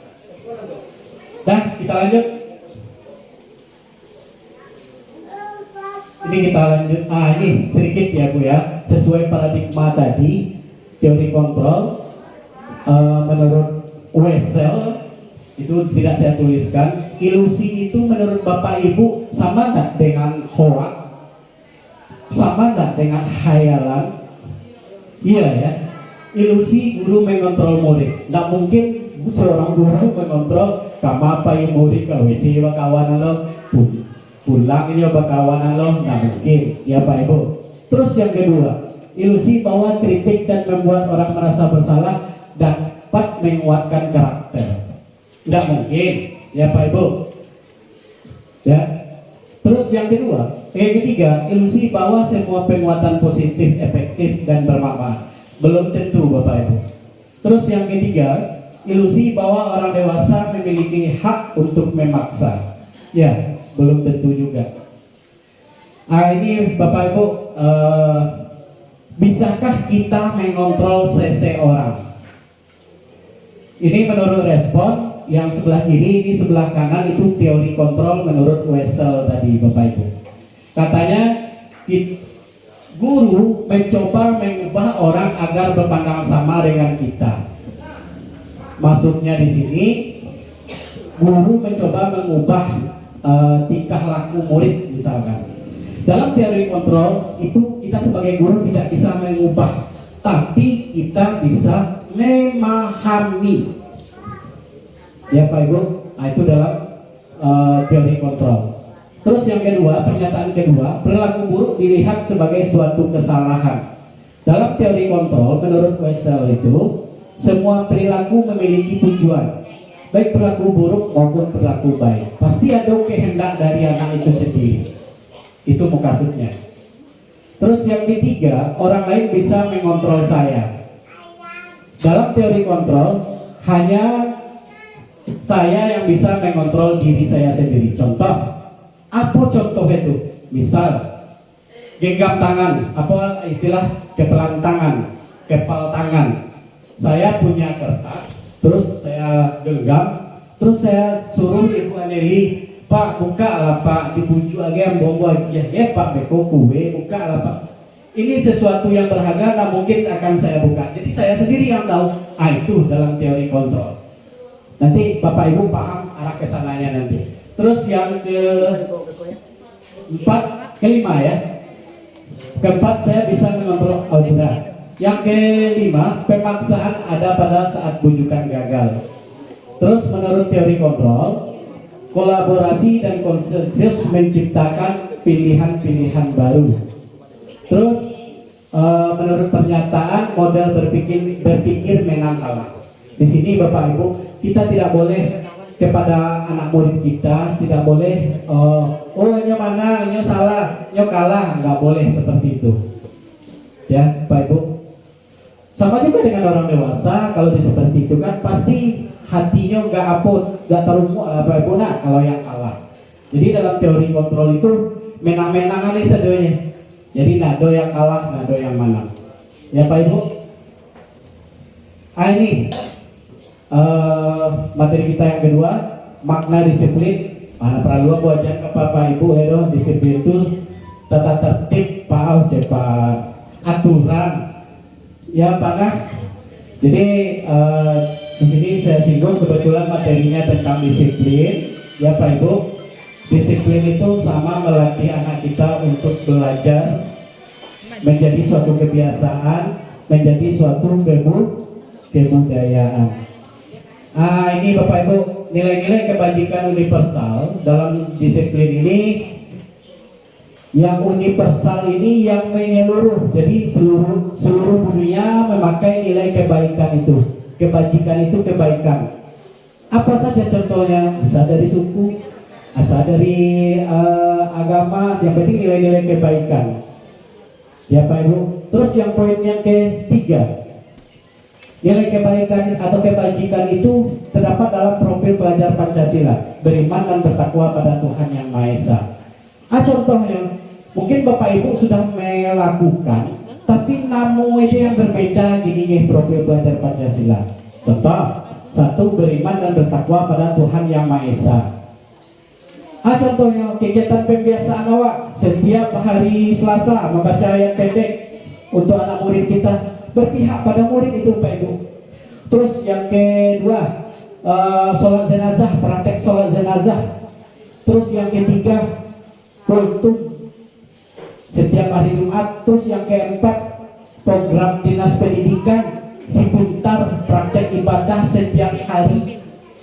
Dan kita lanjut. Ini kita lanjut. Ini sedikit ya Bu ya, sesuai paradigma tadi, teori kontrol. Menurut Wessel itu tidak saya tuliskan. Ilusi itu menurut Bapak Ibu sama enggak dengan hoax? Sama enggak dengan khayalan? Iya ya. Ilusi guru mengontrol murid. Nggak mungkin seorang guru mengontrol kamu apa yang murid ke WC kawanan lo pulang ini apa kawanan lo, nggak mungkin ya Pak Ibu. Terus yang kedua, ilusi bahwa kritik dan membuat orang merasa bersalah dapat menguatkan karakter. Nggak mungkin ya Pak Ibu ya. Terus yang ketiga, ilusi bahwa semua penguatan positif efektif dan bermanfaat. Belum tentu Bapak Ibu. Terus yang ketiga, ilusi bahwa orang dewasa memiliki hak untuk memaksa. Ya, belum tentu juga. Ini Bapak Ibu, bisakah kita mengontrol seseorang? Ini menurut respon. Yang sebelah kiri, ini sebelah kanan itu teori kontrol menurut Wessel tadi Bapak Ibu. Katanya guru mencoba mengubah orang agar berpandangan sama dengan kita. Maksudnya di sini guru mencoba mengubah tingkah laku murid misalkan. Dalam teori kontrol itu kita sebagai guru tidak bisa mengubah, tapi kita bisa memahami. Ya Pak Ibu, itu dalam teori kontrol. Terus yang kedua, pernyataan kedua, perilaku buruk dilihat sebagai suatu kesalahan. Dalam teori kontrol, menurut Wessel itu, semua perilaku memiliki tujuan, baik perilaku buruk maupun perilaku baik. Pasti ada kehendak dari anak itu sendiri. Itu maksudnya. Terus yang ketiga, orang lain bisa mengontrol saya. Dalam teori kontrol, hanya saya yang bisa mengontrol diri saya sendiri. Contoh, apa contoh itu? Misal, genggam tangan, apa istilah kepelan tangan, kepal tangan. Saya punya kertas, terus saya genggam, terus saya suruh Ibu Aneli, Pak buka lah Pak, dipuju aja bawa ya Pak beko kue buka lah Pak. Ini sesuatu yang berharga, nah mungkin akan saya buka. Jadi saya sendiri yang tahu. Itu dalam teori kontrol. Nanti Bapak Ibu paham arah kesananya nanti. Terus yang kelima ya. Keempat, saya bisa mengontrol sudah. Yang kelima, pemaksaan ada pada saat bujukan gagal. Terus menurut teori kontrol, kolaborasi dan konsensus menciptakan pilihan-pilihan baru. Terus menurut pernyataan, model berpikir menang kalah. Di sini Bapak Ibu, kita tidak boleh kepada anak murid kita, tidak boleh nyo mana, nyo salah, nyo kalah, nggak boleh seperti itu. Ya Bapak Ibu. Sama juga dengan orang dewasa, kalau seperti itu kan pasti hatinya nggak apot, nggak terumuk Bapak Ibu. Nah kalau yang kalah. Jadi dalam teori kontrol itu menang-menangan nih sedonya. Jadi nado yang kalah, nado yang menang. Ya Pak Ibu. Ini materi kita yang kedua, makna disiplin. Mana perlu aku ajak ke Bapak Ibu disiplin itu tata tertib, aturan. Ya panas. Jadi di sini saya singgung kebetulan materinya tentang disiplin. Ya Pak Ibu. Disiplin itu sama melatih anak kita untuk belajar menjadi suatu kebiasaan, menjadi suatu kebudayaan. Ini Bapak Ibu, nilai-nilai kebajikan universal dalam disiplin ini. Yang universal ini yang menyeluruh. Jadi seluruh dunia memakai nilai kebaikan itu. Kebajikan itu kebaikan. Apa saja contohnya? Bisa dari suku, asal dari agama, yang penting nilai-nilai kebaikan. Ya Pak Ibu. Terus yang poin yang ketiga, nilai kebaikan atau kebajikan itu terdapat dalam profil pelajar Pancasila, beriman dan bertakwa pada Tuhan Yang Maha Esa. Contohnya, mungkin Bapak Ibu sudah melakukan, tapi namun itu yang berbeda gini profil pelajar Pancasila. Contoh, satu, beriman dan bertakwa pada Tuhan Yang Maha Esa. Contohnya kegiatan pembiasaan awak setiap hari Selasa membaca ayat pendek untuk anak murid kita, berpihak pada murid itu Pak Ibu. Terus yang kedua, sholat jenazah, praktek sholat jenazah. Terus yang ketiga, kultum setiap hari Jumat. Terus yang keempat, program dinas pendidikan, si pintar, praktek ibadah setiap hari.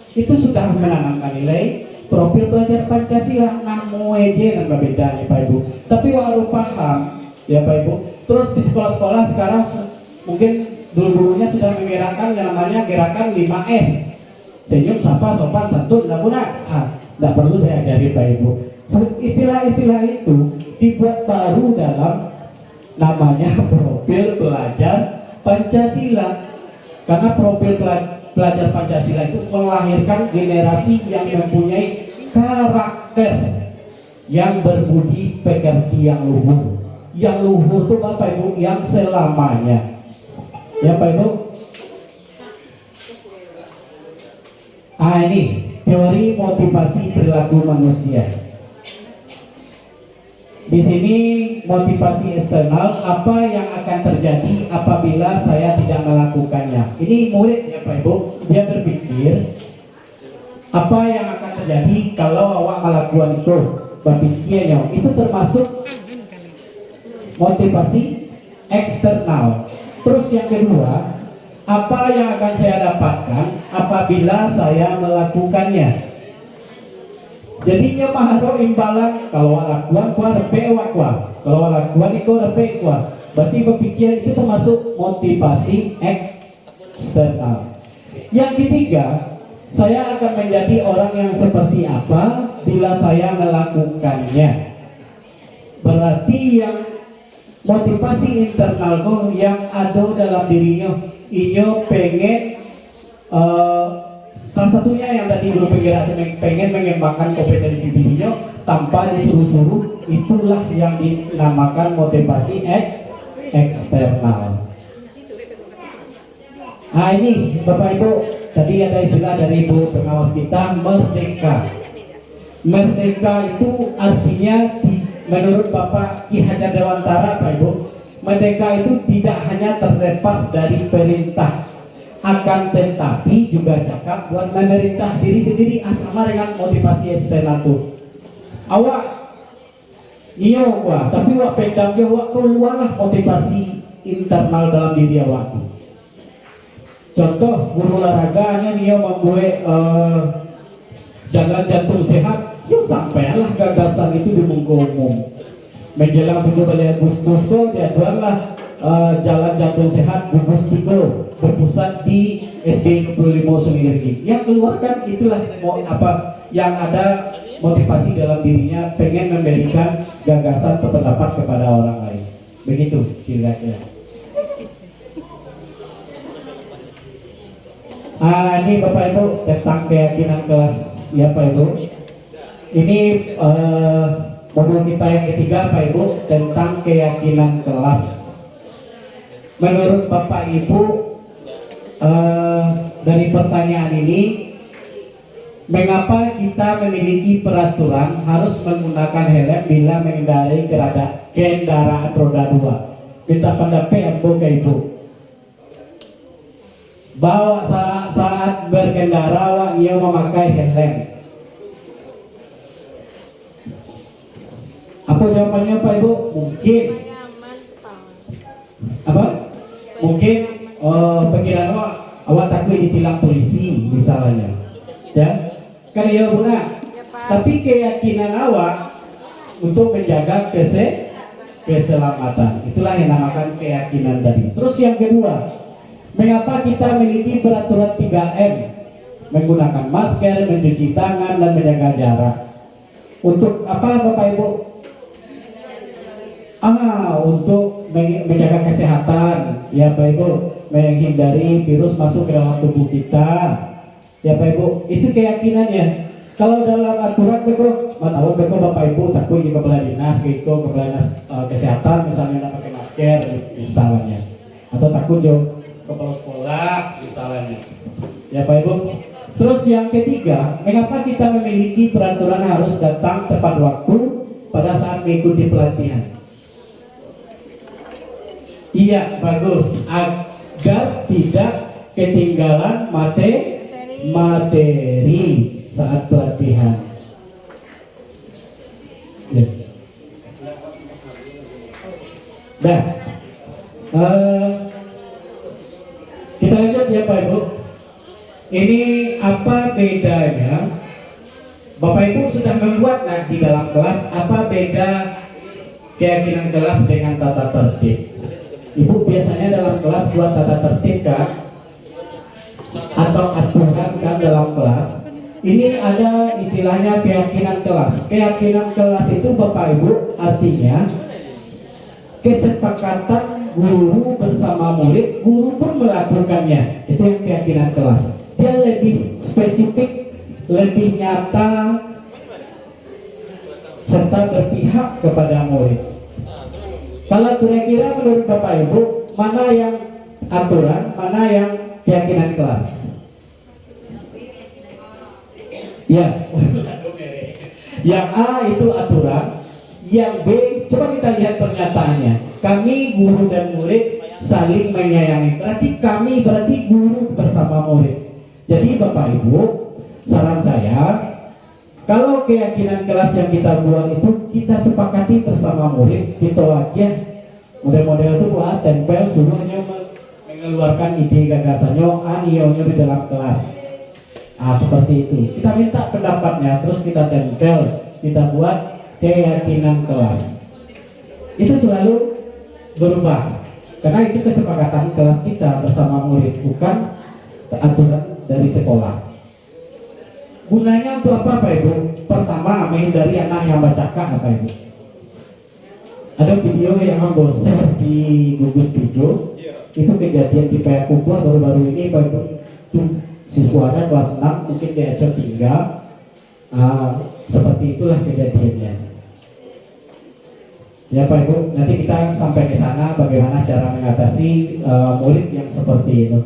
Itu sudah menanamkan nilai profil pelajar Pancasila. Namun dan berbeda nih Pak Ibu. Tapi walau paham ya Pak Ibu. Terus di sekolah-sekolah sekarang mungkin dulu-dulunya sudah menggerakkan yang namanya gerakan 5S. Senyum, sapa, sopan, santun, tidak guna. Tidak perlu saya ajari Pak Ibu. Istilah-istilah itu dibuat baru dalam namanya profil pelajar Pancasila. Karena profil pelajar Pancasila itu melahirkan generasi yang mempunyai karakter yang berbudi pekerti yang luhur. Yang luhur itu Bapak Ibu yang selamanya. Ya Pak Ibu. Ini teori motivasi perilaku manusia. Di sini motivasi eksternal, apa yang akan terjadi apabila saya tidak melakukannya. Ini murid ya Pak Ibu, dia berpikir apa yang akan terjadi kalau awak melakukan itu, berpikirnya. Itu termasuk motivasi eksternal. Terus yang kedua, apa yang akan saya dapatkan apabila saya melakukannya. Jadinya maharo imbalan, kalau lakukan kuah repe wakwa, kalau lakukan itu repe kuah. Berarti berpikir itu termasuk motivasi eksternal. Yang ketiga, saya akan menjadi orang yang seperti apa bila saya melakukannya. Berarti yang motivasi internal kok yang ada dalam dirinya, inyo pengen salah satunya yang tadi guru penggerak pengen mengembangkan kompetensi dirinya tanpa disuruh-suruh, itulah yang dinamakan motivasi eksternal. Nah ini Bapak Ibu, tadi ada istilah dari Ibu pengawas kita, merdeka. Merdeka itu artinya menurut Bapak Ki Hajar Dewantara, Pak Ibu, merdeka itu tidak hanya terlepas dari perintah, akan tetapi juga cakap buat memerintah diri sendiri sama dengan motivasi eksternal itu. Awak iyo wah, tapi wak pedang je wak keluarlah motivasi internal dalam diri awak. Contoh guru olahraganya dia membuat jalan jantung sehat, ya sampailah gagasan itu di muka umum. Menjelang 17 Agustus tuh jadwallah jalan jantung sehat gugus 3 berpusat di SD 25 Sungai. Yang keluarkan itulah apa yang ada motivasi dalam dirinya, pengen memberikan gagasan atau pendapat kepada orang lain. Begitu kira-kira. Ini Bapak Ibu tentang keyakinan kelas ya Pak Ibu. Ini modul kita yang ketiga Pak Ibu tentang keyakinan kelas. Menurut Bapak Ibu dari pertanyaan ini, mengapa kita memiliki peraturan harus menggunakan helm bila mengendarai kendaraan roda 2? Minta pendapat Ibu ke Ibu. Bahwa saat berkendara ia memakai helm. Apa jawabannya Pak Ibu? Mungkin apa? Mungkin pikiran awak takut ditilang polisi misalnya, ya kan ya Buna. Tapi keyakinan awak untuk menjaga keselamatan, itulah yang dinamakan keyakinan tadi. Terus yang kedua, mengapa kita memiliki peraturan 3M? Menggunakan masker, mencuci tangan, dan menjaga jarak. Untuk apa Bapak Ibu? Untuk menjaga kesehatan, ya Pak Ibu, menghindari virus masuk ke dalam tubuh kita, ya Pak Ibu. Itu keyakinannya. Kalau dalam aturan Beko, tahu Beko Bapak Ibu takut di kepala dinas, kepala dinas kesehatan misalnya tidak pakai masker misalnya, atau takut jo kepala sekolah misalnya, ya Pak Ibu. Terus yang ketiga, mengapa kita memiliki peraturan harus datang tepat waktu pada saat mengikuti pelatihan? Iya, bagus. Agar tidak ketinggalan materi saat pelatihan. Ya. Nah, kita lihat ya Pak Ibu. Ini apa bedanya? Bapak Ibu sudah membuat di dalam kelas apa beda keyakinan kelas dengan tata tertib. Ibu biasanya dalam kelas buat tata tertib kan, atau aturan kan dalam kelas. Ini ada istilahnya keyakinan kelas. Keyakinan kelas itu Bapak Ibu artinya kesepakatan guru bersama murid, guru pun melakukannya. Itu yang keyakinan kelas. Dia lebih spesifik, lebih nyata, serta berpihak kepada murid. Kalau kira-kira menurut Bapak Ibu, mana yang aturan, mana yang keyakinan kelas? Ya, yang A itu aturan, yang B, coba kita lihat pernyataannya. Kami guru dan murid saling menyayangi. Berarti guru bersama murid. Jadi Bapak Ibu, saran saya, kalau keyakinan kelas yang kita buat itu kita sepakati bersama murid, kita aja model-model itu buat tempel semuanya mengeluarkan ide gagasannya, anionya di dalam kelas. Seperti itu. Kita minta pendapatnya, terus kita tempel, kita buat keyakinan kelas. Itu selalu berubah. Karena itu kesepakatan kelas kita bersama murid, bukan aturan dari sekolah. Gunanya untuk apa Pak Ibu? Pertama, menghindari anak yang bacaka Pak Ibu. Ada video yang Ambo share di gugus video. Itu kejadian di Payakumbuh baru-baru ini Pak Ibu. Tuh, siswanya kelas 6 mungkin diajak tinggal. Seperti itulah kejadiannya. Ya Pak Ibu, nanti kita sampai ke sana bagaimana cara mengatasi murid yang seperti itu.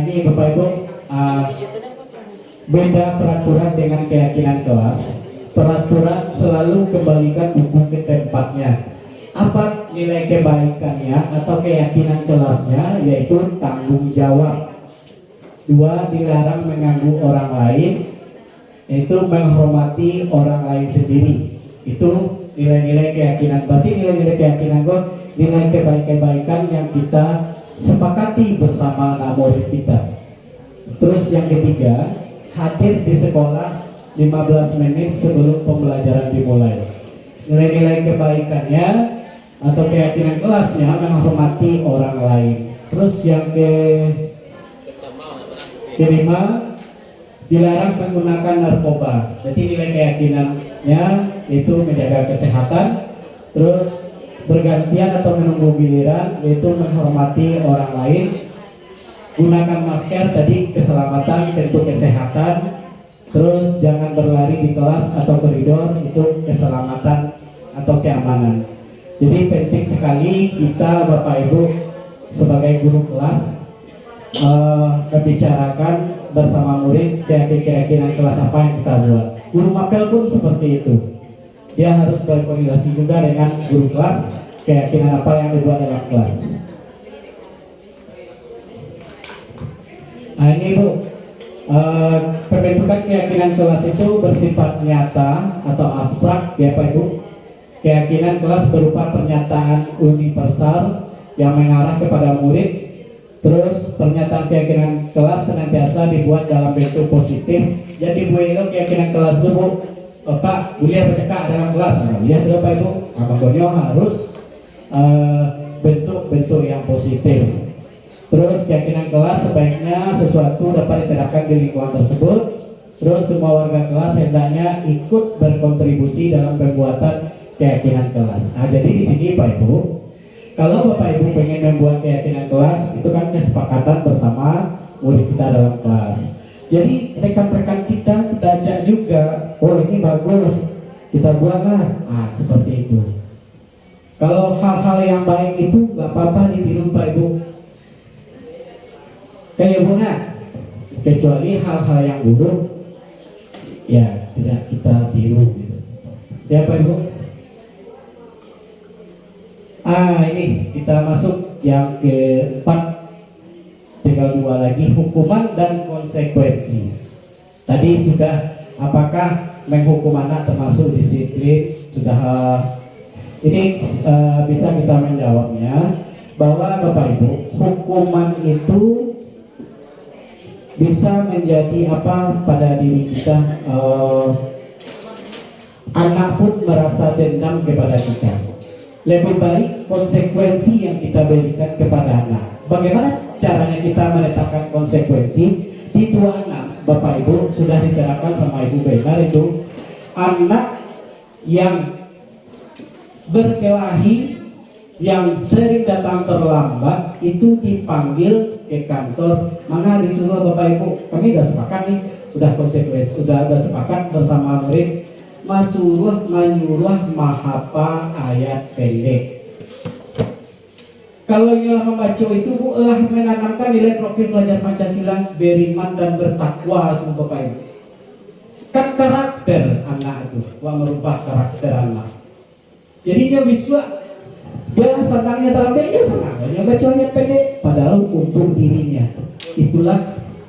Ini Bapak Ibu, beda peraturan dengan keyakinan kelas. Peraturan selalu kembalikan buku ke tempatnya. Apa nilai kebaikannya atau keyakinan kelasnya, yaitu tanggung jawab. 2, dilarang mengganggu orang lain, yaitu menghormati orang lain sendiri. Itu nilai-nilai keyakinan. Berarti nilai-nilai keyakinan gue, nilai kebaikan yang kita sepakati bersama anak murid kita. Terus yang ketiga, hadir di sekolah 15 menit sebelum pembelajaran dimulai. Nilai-nilai kebaikannya atau keyakinan kelasnya menghormati orang lain. Terus yang kelima, dilarang menggunakan narkoba. Jadi nilai keyakinannya itu menjaga kesehatan. Terus bergantian atau menunggu giliran, yaitu menghormati orang lain. Gunakan masker, tadi keselamatan, tentu kesehatan. Terus jangan berlari di kelas atau koridor, itu keselamatan atau keamanan. Jadi penting sekali kita Bapak Ibu sebagai guru kelas membicarakan bersama murid keyakinan kelas apa yang kita buat. Guru mapel pun seperti itu. Dia harus berkoordinasi juga dengan guru kelas, keyakinan apa yang dibuat dalam kelas. Nah ini Bu, pembentukan keyakinan kelas itu bersifat nyata atau abstrak ya Pak Ibu. Keyakinan kelas berupa pernyataan universal yang mengarah kepada murid. Terus pernyataan keyakinan kelas senantiasa dibuat dalam bentuk positif. Jadi Bu Elo keyakinan kelas itu Bu, Pak, kuliah bercakap dalam kelas. Nah, lihat dulu Pak Ibu, makanya harus bentuk-bentuk yang positif. Terus keyakinan kelas sebaiknya sesuatu dapat diterapkan di lingkungan tersebut. Terus semua warga kelas hendaknya ikut berkontribusi dalam pembuatan keyakinan kelas. Nah jadi di sini Pak Ibu, kalau Bapak Ibu pengen membuat keyakinan kelas, itu kan kesepakatan bersama murid kita dalam kelas. Jadi rekan-rekan kita ajak juga, oh ini bagus, kita buatlah. Ah seperti itu. Kalau hal-hal yang baik itu nggak apa-apa ditiru Pak Ibu. Kayak Buna, kecuali hal-hal yang buruk, ya tidak kita tiru gitu. Ya Pak Ibu. Ini kita masuk yang keempat, tinggal 2 lagi, hukuman dan konsekuensi. Tadi sudah, apakah menghukum anak termasuk disiplin? Sudah, ini bisa kita menjawabnya bahwa Bapak Ibu, hukuman itu bisa menjadi apa pada diri kita, anak pun merasa dendam kepada kita. Lebih baik konsekuensi yang kita berikan kepada anak. Bagaimana caranya kita menetapkan konsekuensi? Di 26 Bapak Ibu sudah diterapkan sama Ibu Benar, itu anak yang berkelahi, yang sering datang terlambat itu dipanggil ke kantor. Mana disuruh Bapak Ibu, kami sudah sepakat nih, sudah konsekuensi, sudah sepakat bersama murid, masuruh menyuruh mahapa ayat pendek. Kalau inilah membaca itu Bu, menanamkan nilai profil pelajar Pancasila, beriman dan bertakwa itu Bapak Ibu. Kan karakter anak itu, merubah karakter anak. Jadi dia bisa, dia senangnya dalam dia senang, dia baca ayat pendek, padahal untuk dirinya. Itulah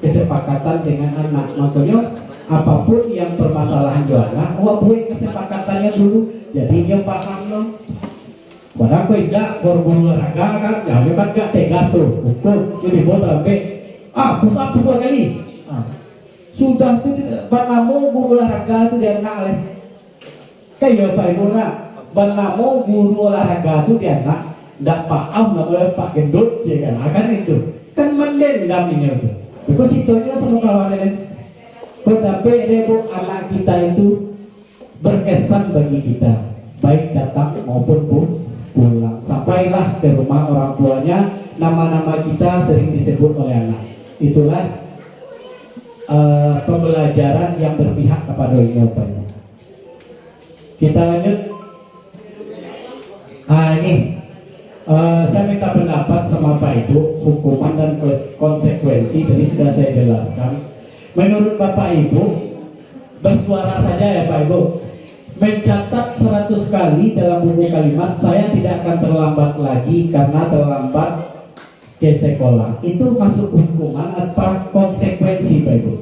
kesepakatan dengan anak. Makanya apapun yang permasalahan anak, buat kesepakatannya dulu, jadi dia paham loh. Padahal kau tidak formula olahraga kan, ya memang gak tegas tuh, hukum jadi buat sampai push up 10 kali. Sudah tuh panamu guru olahraga tuh dia nak Kayak Pak Ibu nak, mau guru olahraga itu dia nak, ndak paham namanya Pak Gendut kan, akan itu kan mendendam ini itu. Itu ciptonya sama kawannya. Kau dapat deh bu, anak kita itu berkesan bagi kita, baik datang maupun pulang. Sampailah ke rumah orang tuanya, nama-nama kita sering disebut oleh anak. Itulah pembelajaran yang berpihak kepada ilmu Pak. Kita lanjut. Ini saya minta pendapat sama Pak Ibu, hukuman dan konsekuensi tadi sudah saya jelaskan. Menurut Bapak Ibu, bersuara saja ya Pak Ibu, mencatat 100 kali dalam buku kalimat, saya tidak akan terlambat lagi karena terlambat ke sekolah. Itu masuk hukuman apa konsekuensi Pak Ibu?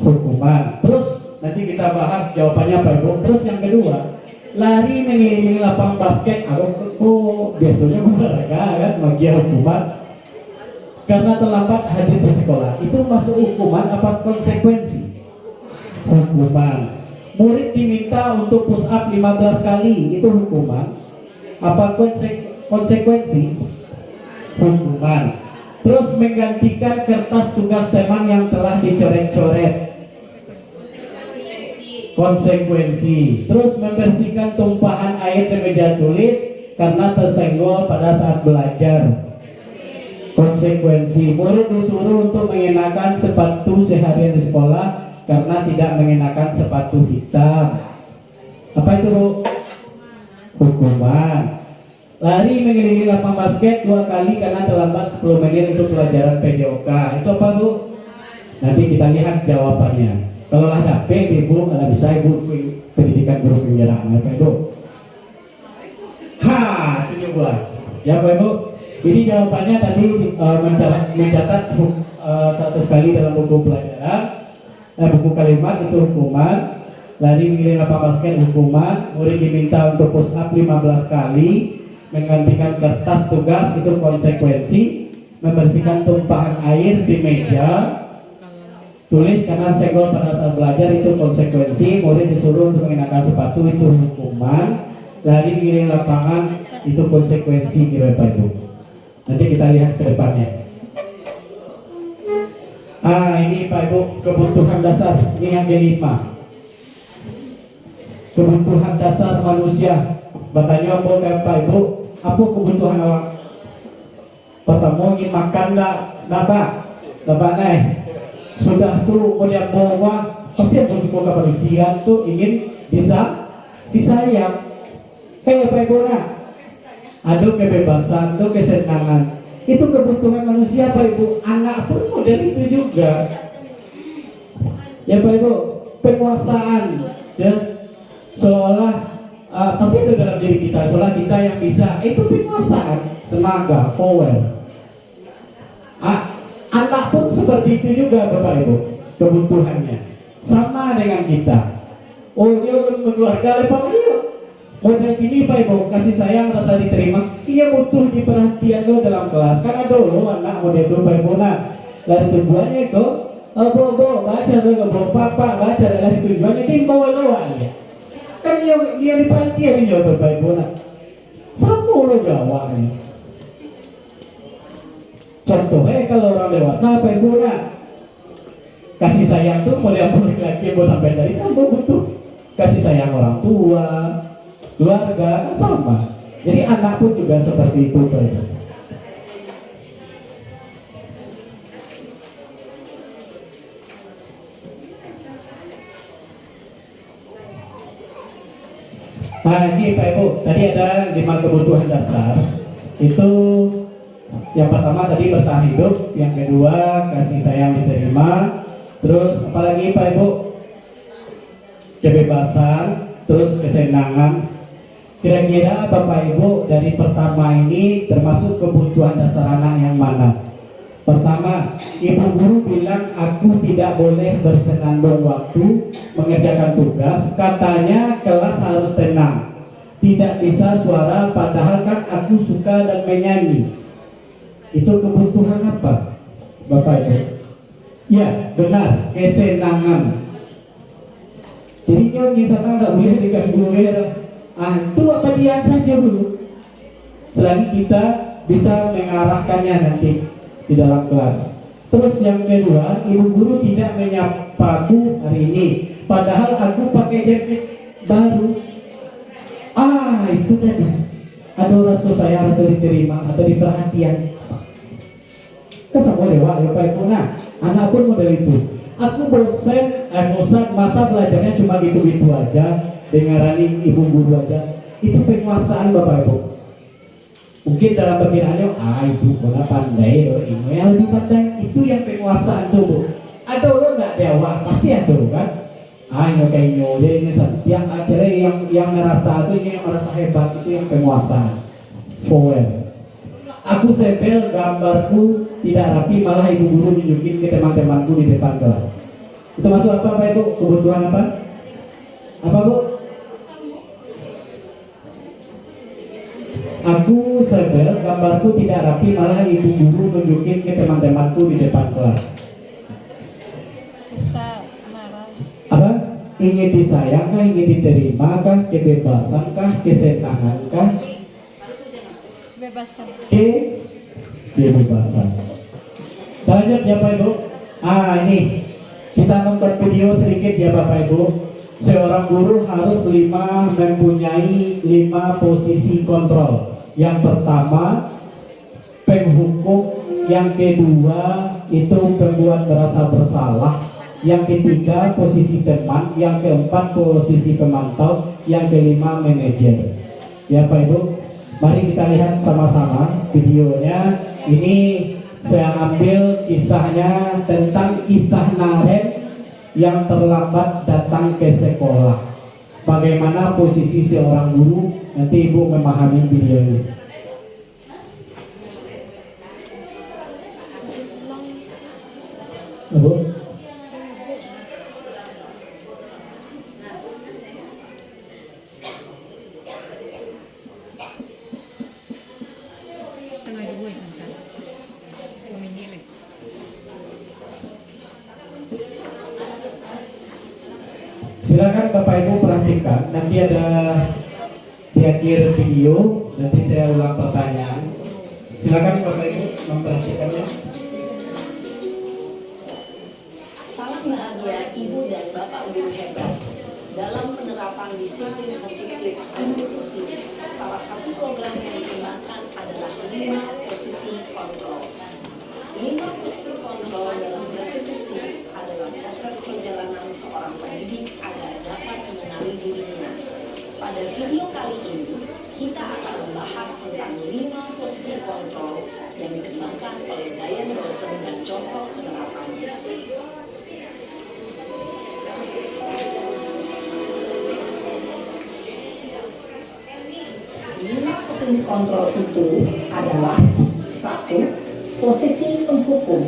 Hukuman. Terus nanti kita bahas jawabannya Pak Ibu. Terus yang kedua, lari mengelilingi lapangan basket. Aku biasanya olahraga kan, bagian hukuman karena terlambat hadir di sekolah. Itu masuk hukuman apa konsekuensi? Hukuman. Murid diminta untuk push up 15 kali, itu hukuman apa konsekuensi? Hukuman. Terus menggantikan kertas tugas teman yang telah dicoret-coret, konsekuensi. Terus membersihkan tumpahan air di meja tulis karena tersenggol pada saat belajar, konsekuensi. Murid disuruh untuk mengenakan sepatu seharian di sekolah karena tidak mengenakan sepatu hitam. Apa itu Bu? Hukuman. Lari mengelilingi lapangan basket 2 kali karena terlambat 10 menit untuk pelajaran PJOK. Itu apa Bu? Nanti kita lihat jawabannya. Kalau ada P, Ibu, ada bisa Ibu pendidikan guru penggerak. Apa Ibu? Itu juga. Ya Pak Ibu. Ini jawabannya tadi mencatat 100 kali dalam buku pelajaran, buku kalimat itu hukuman. Lari mengelilingi lapangan basket hukuman. Murid diminta untuk push up 15 kali. Menggantikan kertas tugas itu konsekuensi. Membersihkan tumpahan air di meja tulis karena senggol pada saat belajar itu konsekuensi. Murid disuruh untuk mengenakan sepatu itu hukuman. Lari mengelilingi lapangan itu konsekuensi kira Pak Ibu. Nanti kita lihat ke depannya. Ini Pak Ibu kebutuhan dasar. Ini yang kelima. Kebutuhan dasar manusia. Bertanya Pak Ibu, apa kebutuhan awak? Pertama ingin makan dapat naik. Sudah tuh kemudian bawa pasti yang bersyukur kemanusiaan tuh ingin disayang. Kayak Pak Ibu nak, ada kebebasan, ada kesenangan. Itu kebutuhan manusia Pak Ibu. Anak pun model itu juga. Ya Pak Ibu, penguasaan ya. Seolah pasti ada dalam diri kita, seolah kita yang bisa. Itu penguasaan, tenaga, power. Anak pun seperti itu juga Bapak Ibu, kebutuhannya sama dengan kita. Oh dia berkeluarga lepas dia model gini Pak Ibu, kasih sayang rasa diterima, dia butuh diperhatian lo dalam kelas. Kan ada lo anak model itu Pak Ibu. Nah dari tujuannya itu bo baca lo, papa baca dari tujuannya dia bawa lo aja. Kan dia diperhatian dia Bapak Ibu. Nah sama lo jawab nih. Contohnya kalau orang dewasa Pak Ibu nak, kasih sayang tuh model laki-laki mau sampai dari kan butuh kasih sayang orang tua, keluarga kan sama. Jadi anak pun juga seperti itu Pak Ibu. Nah ini Pak Ibu, tadi ada 5 kebutuhan dasar. Itu yang pertama tadi bertahan hidup, yang kedua kasih sayang diterima, terus apalagi Pak Ibu? Kebebasan, terus kesenangan. Kira-kira Bapak Ibu dari pertama ini termasuk kebutuhan dasar anak yang mana? Pertama, ibu guru bilang aku tidak boleh bersenandung waktu mengerjakan tugas, katanya kelas harus tenang, tidak bisa suara padahal kan aku suka dan menyanyi. Itu kebutuhan apa Bapak Ibu? Ya benar, kesenangan. Jadi nyonya sana nggak boleh diganggu ya. Itu apa dia saja dulu. Selagi kita bisa mengarahkannya nanti di dalam kelas. Terus yang kedua, ibu guru tidak menyapaku hari ini, padahal aku pakai jaket baru. Itu tadi. Aduh, rasa saya rasa diterima atau diperhatian. Kesamua dewa, lupa itu. Nah, anak pun model itu. Aku bosan masa belajarnya cuma gitu-gitu aja, dengarani ibu guru aja. Itu penguasaan Bapak Ibu. Mungkin dalam pikirannya, ibu mana pandai, ini yang lebih pandai. Itu yang penguasaan tuh, Bu. Ada lo nggak dewa, pasti ada kan? Kayak nyole ini setiap acara yang merasa itu, yang merasa hebat itu yang penguasaan. Power. Aku sepel gambarku tidak rapi, malah ibu guru nunjukin ke teman-temanku di depan kelas. Itu masuk apa Ibu? Kebutuhan apa? Apa Bu? Aku sepel gambarku tidak rapi, malah ibu guru nunjukin ke teman-temanku di depan kelas. Apa? Ingin disayang kah? Ingin diterima kah? Kebebasan kah? Kesenangan kah? Kebebasan. Lanjut ya Pak Ibu. Ini kita nonton video sedikit ya Bapak Ibu. Seorang guru harus mempunyai 5 posisi kontrol. Yang pertama penghukum, yang kedua itu pembuat merasa bersalah, yang ketiga posisi teman, yang keempat posisi pemantau, yang kelima manajer. Ya Pak Ibu, mari kita lihat sama-sama videonya. Ini saya ambil kisahnya tentang kisah Naren yang terlambat datang ke sekolah. Bagaimana posisi seorang guru? Nanti Ibu memahami video ini. Ibu? Silakan Bapak Ibu perhatikan, nanti ada di akhir video, nanti saya ulang pertanyaan. Silakan Bapak Ibu memperhatikannya. Sangat bahagia Ibu dan Bapak guru hebat dalam penerapan disiplin positif institusi. Salah satu program yang dikembangkan adalah 5 posisi kontrol. 5 posisi kontrol dalam institusi adalah proses perjalanan seorang pendidik agar dapat mengenali dirinya. Pada video kali ini, kita akan membahas tentang 5 posisi kontrol yang dikembangkan oleh Diane Rosen dan contoh penerapannya. 5 posisi kontrol itu adalah 1. Posisi penghukum,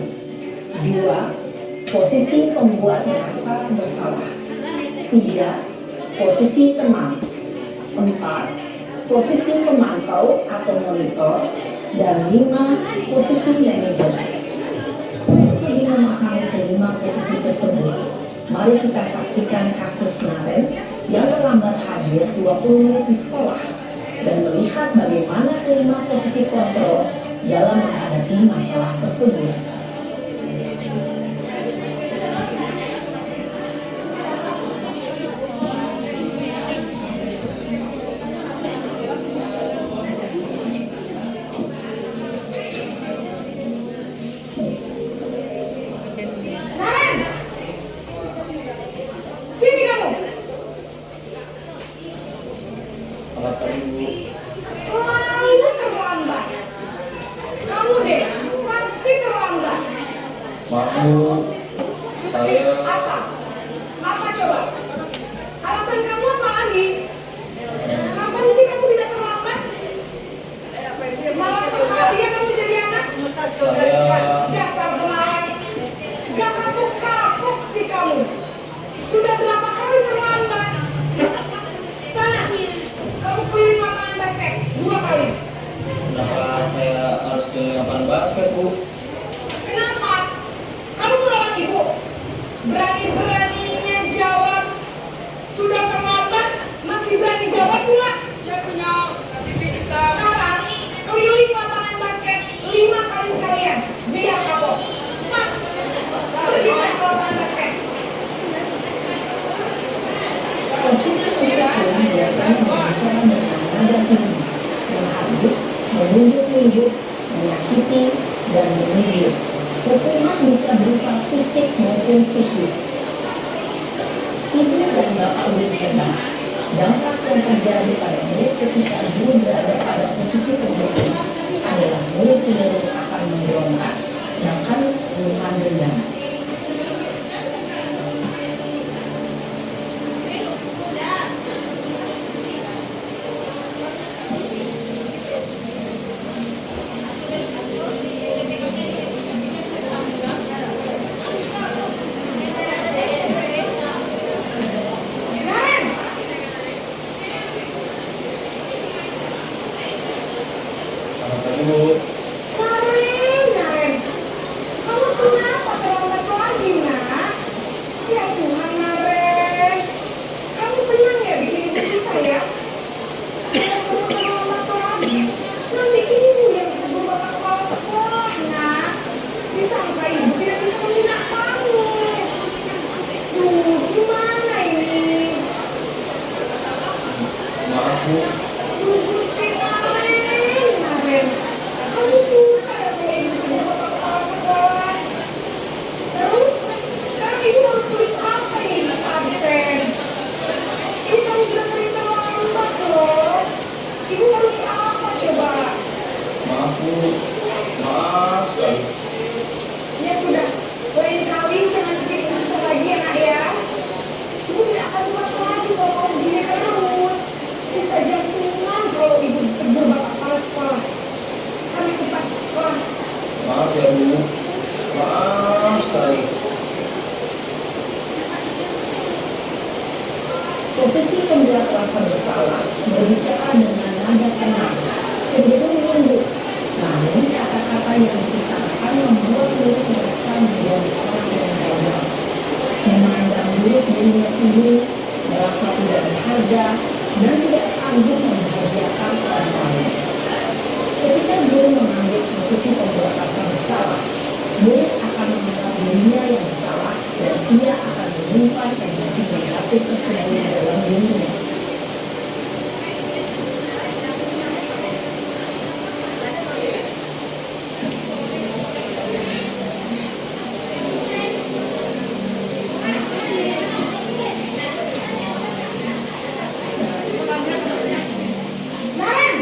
2. Posisi pembuat merasa bersalah, 3. Posisi teman, 4. Posisi pemantau atau monitor, dan 5. Posisi manajer. Untuk lebih memahami kelima posisi tersebut, mari kita saksikan kasus Naren yang terlambat hadir 20 menit di sekolah dan melihat bagaimana kelima posisi kontrol dalam menghadapi masalah tersebut. Kenapa saya harus ke lapangan basket, Bu? Kenapa? Kamu melawan ribut, menyakiti, dan menyindir. Hukuman bisa berupa fisik maupun psikis. Ibu dan bapak murid hebat. Dampak yang terjadi pada murid ketika guru berada pada posisi penghukum adalah murid cenderung akan memberontak, bahkan puluhan dendam. Naren, kamu kenapa terlambat lagi, nak? Ya Tuhan, Naren. Kamu senang ya bikin ibu susah ya? Kalau kamu terlambat lagi, nanti ibu yang berbobot kepala sekolah, nak. Disangka ibu tidak bisa membina kamu. Duh, gimana ini? Maaf Bu, Duh, Gusti Naren. Kamu suka ya kalau ibu berbobot kepala sekolah? Terus, sekarang ibu harus tulis apa ini? Absen. Ini kamu sudah sering terlambat loh. Ibu harus apa coba? maaf Bu, maaf sekali. Ya sudah, boleh dikawin jangan bikin susah lagi ya nak ya. Ibu tidak akan kuat lagi kalau kamu begini terus. Bisa jantungan kalau ibu tegur bapak kepala sekolah. Kami cepat sekolah. Maaf ya Bu, maaf sekali. Posisi pembuat rasa bersalah berbicara dengan nada tenang, cenderung menunduk. Namun kata-kata yang dikatakan membuat murid merasa menjadi orang yang gagal. Memandang murid dirinya sendiri, merasa tidak berharga, dan tidak sanggup membahagiakan orang lain. Ketika guru mengambil posisi pembuat rasa bersalah, murid akan menganggap dirinya yang bersalah dan ia akan menyimpan emosi negatif tersebut dalam dirinya. Naren!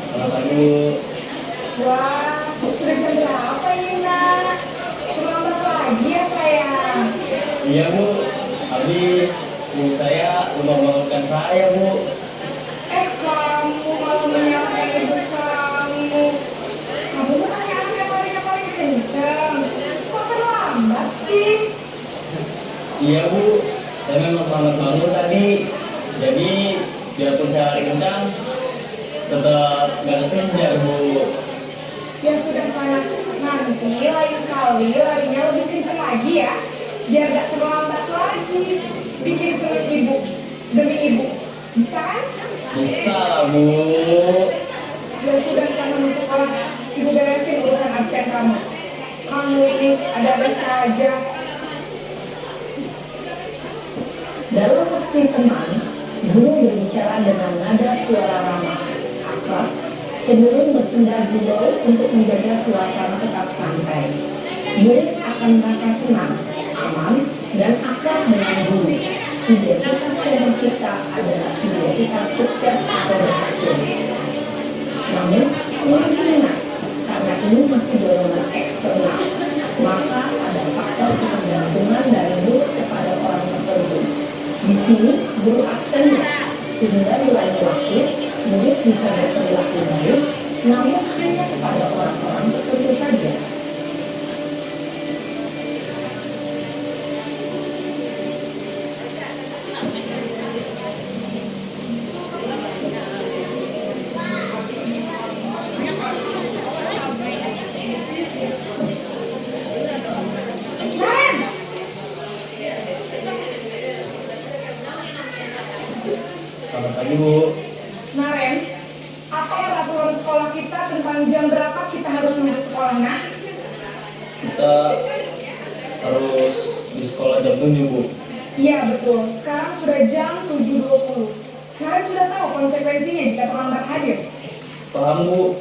Selamat Bu. Wah, sudah jam berapa ini nak? Terlambat lagi ya sayang. Iya Bu, habis ibu saya lupa bangunkan saya Bu. Kamu malah menyalahkan ibu kamu. Kamu bukannya anak yang paling kenceng. Kok terlambat sih? Iya Bu, saya memang selamat bangun tadi. Jadi biarpun saya lari kencang, tetap nggak kesenjar Bu. Ya sudah sana, nanti lain kali larinya lebih kenceng lagi ya. Biar gak terlambat lagi. Bikin seneng ibu, demi ibu. Bisa kan? Bisa lah Bu. Ya sudah sana masuk kelas. Ibu beresin urusan absen kamu. Kamu ini ada-ada saja. Dalam posisi tenang, guru berbicara dengan nada suara ramah, akrab, cenderung bersenda gurau untuk menjaga suasana tetap santai. Murid akan merasa senang, aman, dan akrab dengan guru. Identitas yang tercipta adalah identitas sukses atau berhasil. Namun, murid ingat, karena ini masih dorongan eksternal, maka ada faktor ketergantungan dari murid kepada orang tertentu. Di sini, guru aksennya, sehingga nilai waktu, murid bisa berperilaku baik, namun hanya kepada orang-orang tertentu saja. Naren! Selamat pagi Bu. Naren, apa peraturan sekolah kita tentang jam berapa kita harus masuk sekolah, nak? Kita harus di sekolah jam 7 Bu. Iya betul, sekarang sudah jam 7.20. Naren sudah tahu konsekuensinya jika terlambat hadir. Paham Bu,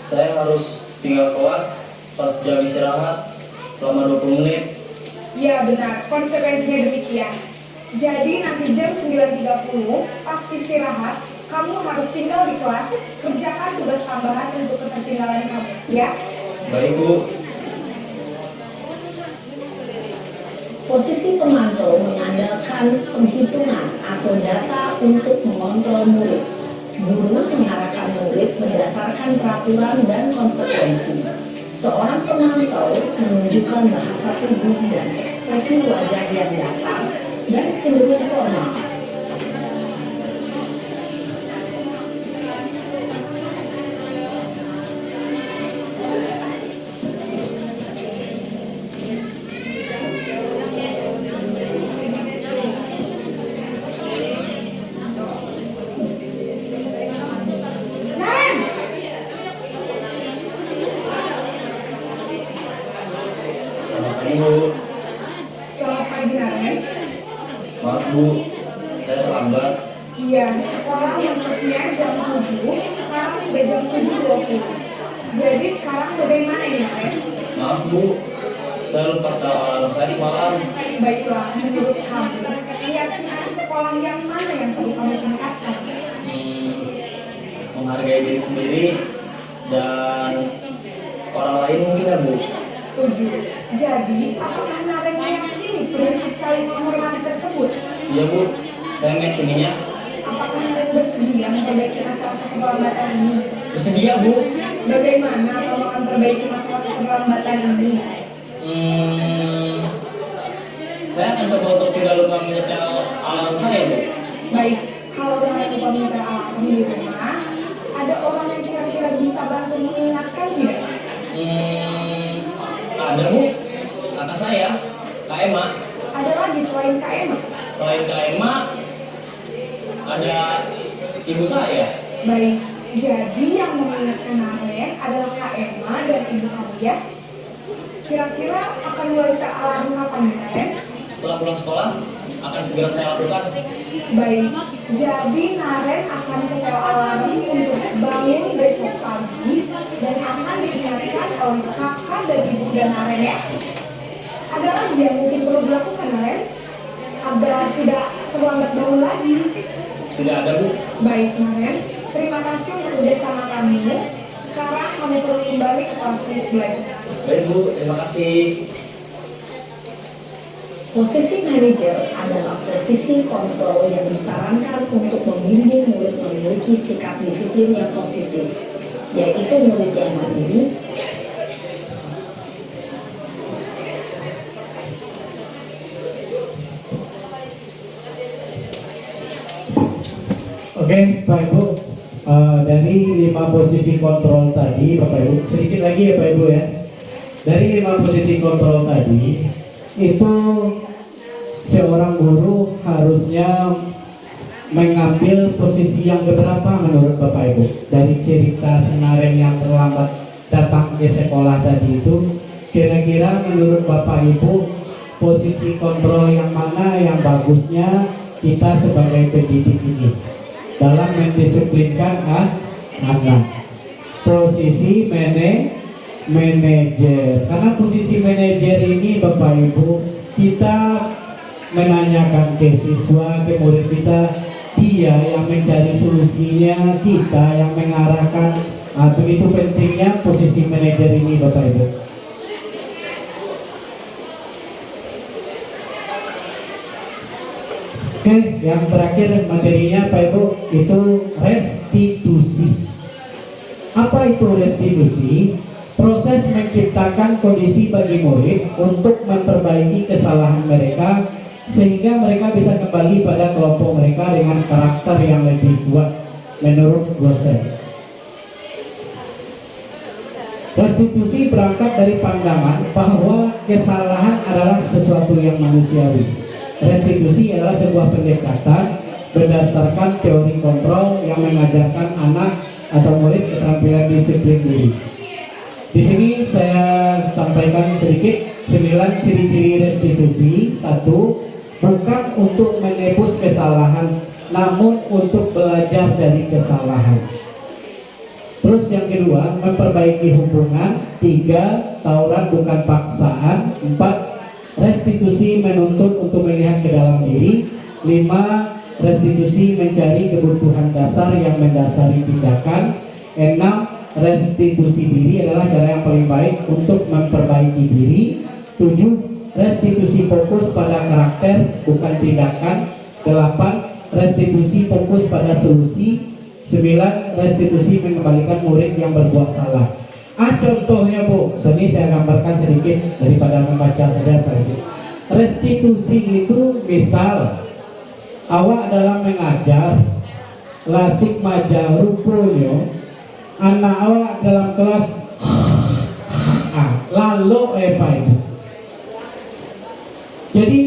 saya harus tinggal kelas pas jam istirahat selama 20 menit. Ya benar, konsekuensinya demikian. Jadi nanti jam 9.30 pas istirahat, kamu harus tinggal di kelas, kerjakan tugas tambahan untuk ketertinggalan kamu, ya? Baik Bu. Posisi pemantau mengandalkan penghitungan atau data untuk mengontrol murid. Guru mengarahkan murid berdasarkan peraturan dan konsekuensi. Seorang pemantau menunjukkan bahasa tubuh dan ekspresi wajah yang datar dan cenderung formal. Naren! Selamat pagi Bu. Selamat pagi Naren. Maaf Bu, saya terlambat. Iya, sekolah masuknya jam 7, sekarang udah jam 7.20. Jadi sekarang bagaimana ini Naren? Maaf Bu, saya lupa tahu alarm saya semalam. Baiklah, menurut kamu, keyakinan sekolah yang mana yang perlu kamu tingkatkan? Menghargai diri sendiri dan orang lain mungkin ya Bu. Setuju. Jadi, apakah Naren meyakini prinsip saling menghormati tersebut? Iya Bu, saya meyakininya. Apakah Naren bersedia memperbaiki masalah keterlambatan ini? Bersedia Bu. Bagaimana kamu akan perbaiki masalah keterlambatan ini? Saya akan coba untuk tidak lupa menyetel alarm saya Bu. Baik, kalau Naren lupa minta alarm di rumah, ada orang yang kira-kira bisa bantu mengingatkan tidak? Ada Bu, kata saya, Kak Emma. Ada lagi selain Kak Emma? Selain Kak Emma, ada ibu saya. Baik, jadi yang mengingatkan Naren adalah Kak Emma dan ibu kamu ya? Kira-kira akan mulai start alarm kapan nih Naren? Setelah pulang sekolah, akan segera saya lakukan. Baik, jadi Naren akan setel alarm untuk bangun besok pagi dan akan diingatkan oleh kakak dan ibu dan Naren ya. Ada lagi yang mungkin perlu dilakukan Naren agar tidak terlambat bangun lagi. Tidak ada Bu. Baik Naren, terima kasih untuk kerjasama kami. Sekarang kami perlu kembali ke kelas belajar. Baik Bu, terima kasih. Posisi manajer adalah posisi kontrol yang disarankan untuk membimbing murid memiliki sikap disiplin yang positif, yaitu murid yang mandiri, Oke, Pak Ibu, dari 5 posisi kontrol tadi, Bapak Ibu, sedikit lagi ya Pak Ibu ya. Dari 5 posisi kontrol tadi, itu seorang guru harusnya mengambil posisi yang beberapa menurut Bapak Ibu. Dari cerita si Naren yang terlambat datang ke sekolah tadi itu, kira-kira menurut Bapak Ibu, posisi kontrol yang mana yang bagusnya kita sebagai pendidik ini dalam mendisiplinkan anak? Posisi manajer, karena posisi manajer ini Bapak Ibu, kita menanyakan ke siswa, ke murid kita, dia yang mencari solusinya, kita yang mengarahkan. Begitu pentingnya posisi manajer ini Bapak Ibu. Oke, yang terakhir materinya Pak Ibu itu restitusi. Apa itu restitusi? Proses menciptakan kondisi bagi murid untuk memperbaiki kesalahan mereka sehingga mereka bisa kembali pada kelompok mereka dengan karakter yang lebih kuat menurut dosen. Restitusi berangkat dari pandangan bahwa kesalahan adalah sesuatu yang manusiawi. Restitusi adalah sebuah pendekatan berdasarkan teori kontrol yang mengajarkan anak atau murid keterampilan disiplin diri. Di sini saya sampaikan sedikit 9 ciri-ciri restitusi. 1. Bukan untuk menebus kesalahan, namun untuk belajar dari kesalahan. Terus yang kedua, memperbaiki hubungan. 3, tauran bukan paksaan. 4, restitusi menuntut untuk melihat ke dalam diri. 5, restitusi mencari kebutuhan dasar yang mendasari tindakan. 6, restitusi diri adalah cara yang paling baik untuk memperbaiki diri. 7, restitusi fokus pada karakter bukan tindakan. 8, restitusi fokus pada solusi. 9, restitusi mengembalikan murid yang berbuat salah. Contohnya Bu, sini saya gambarkan sedikit daripada membaca saja Pak Ibu. Restitusi itu misal awak dalam mengajar lasik maja rupanya anak awak dalam kelas lalu Pak Ibu. Jadi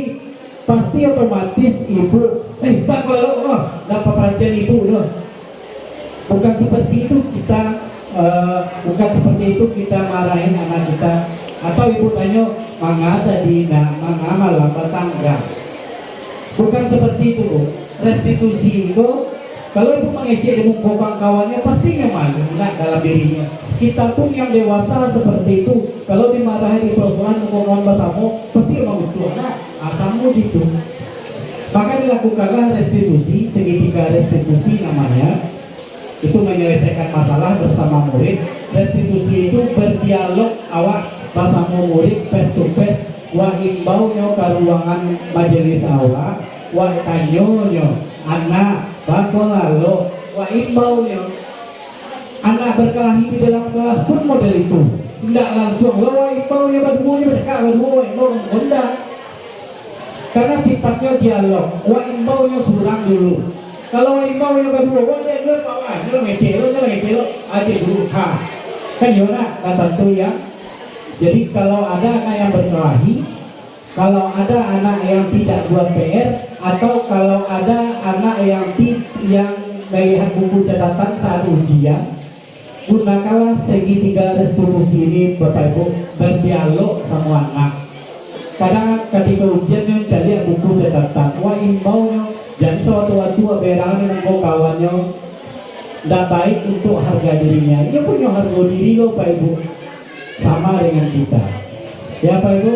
pasti otomatis ibu Pak kalau dapat perhatian ibu loh. Bukan seperti itu kita marahin anak kita. Atau ibu tanya manga tadi manga malam petangga. Bukan seperti itu Bu. Restitusi itu kalau ibu mengecek di muka kawannya pastinya malu dalam dirinya. Kita pun yang dewasa seperti itu, kalau dimarahi di persoalan muka basamu pasti emang betul asamu gitu. Maka dilakukanlah restitusi, segitiga restitusi namanya. Itu menyelesaikan masalah bersama murid. Restitusi itu berdialog awak bersama murid face to face. Wa imbaunya ke ruangan majelis awak. Wa tanyonyo anak bako lalu. Wa imbaunya anak berkelahi di dalam kelas pun model itu. Tidak langsung wa imbaunya berdua bercakap berdua tidak. Karena sifatnya dialog. Wa imbaunya surang dulu. Kalau imbau yang kedua, wah dia bawa, dia ngecek lo, aja dulu, kan yona, tentu ya. Jadi kalau ada anak yang berkelahi, kalau ada anak yang tidak buat PR, atau kalau ada anak yang melihat buku catatan saat ujian, gunakanlah segitiga restitusi ini Bapak Ibu berdialog sama anak. Kadang ketika ujian yang cari buku catatan, wah imbaunya. Dan suatu-waktu berang dengan kawannya tidak baik untuk harga dirinya. Dia punya harga diri loh Pak Ibu, sama dengan kita ya Pak Ibu.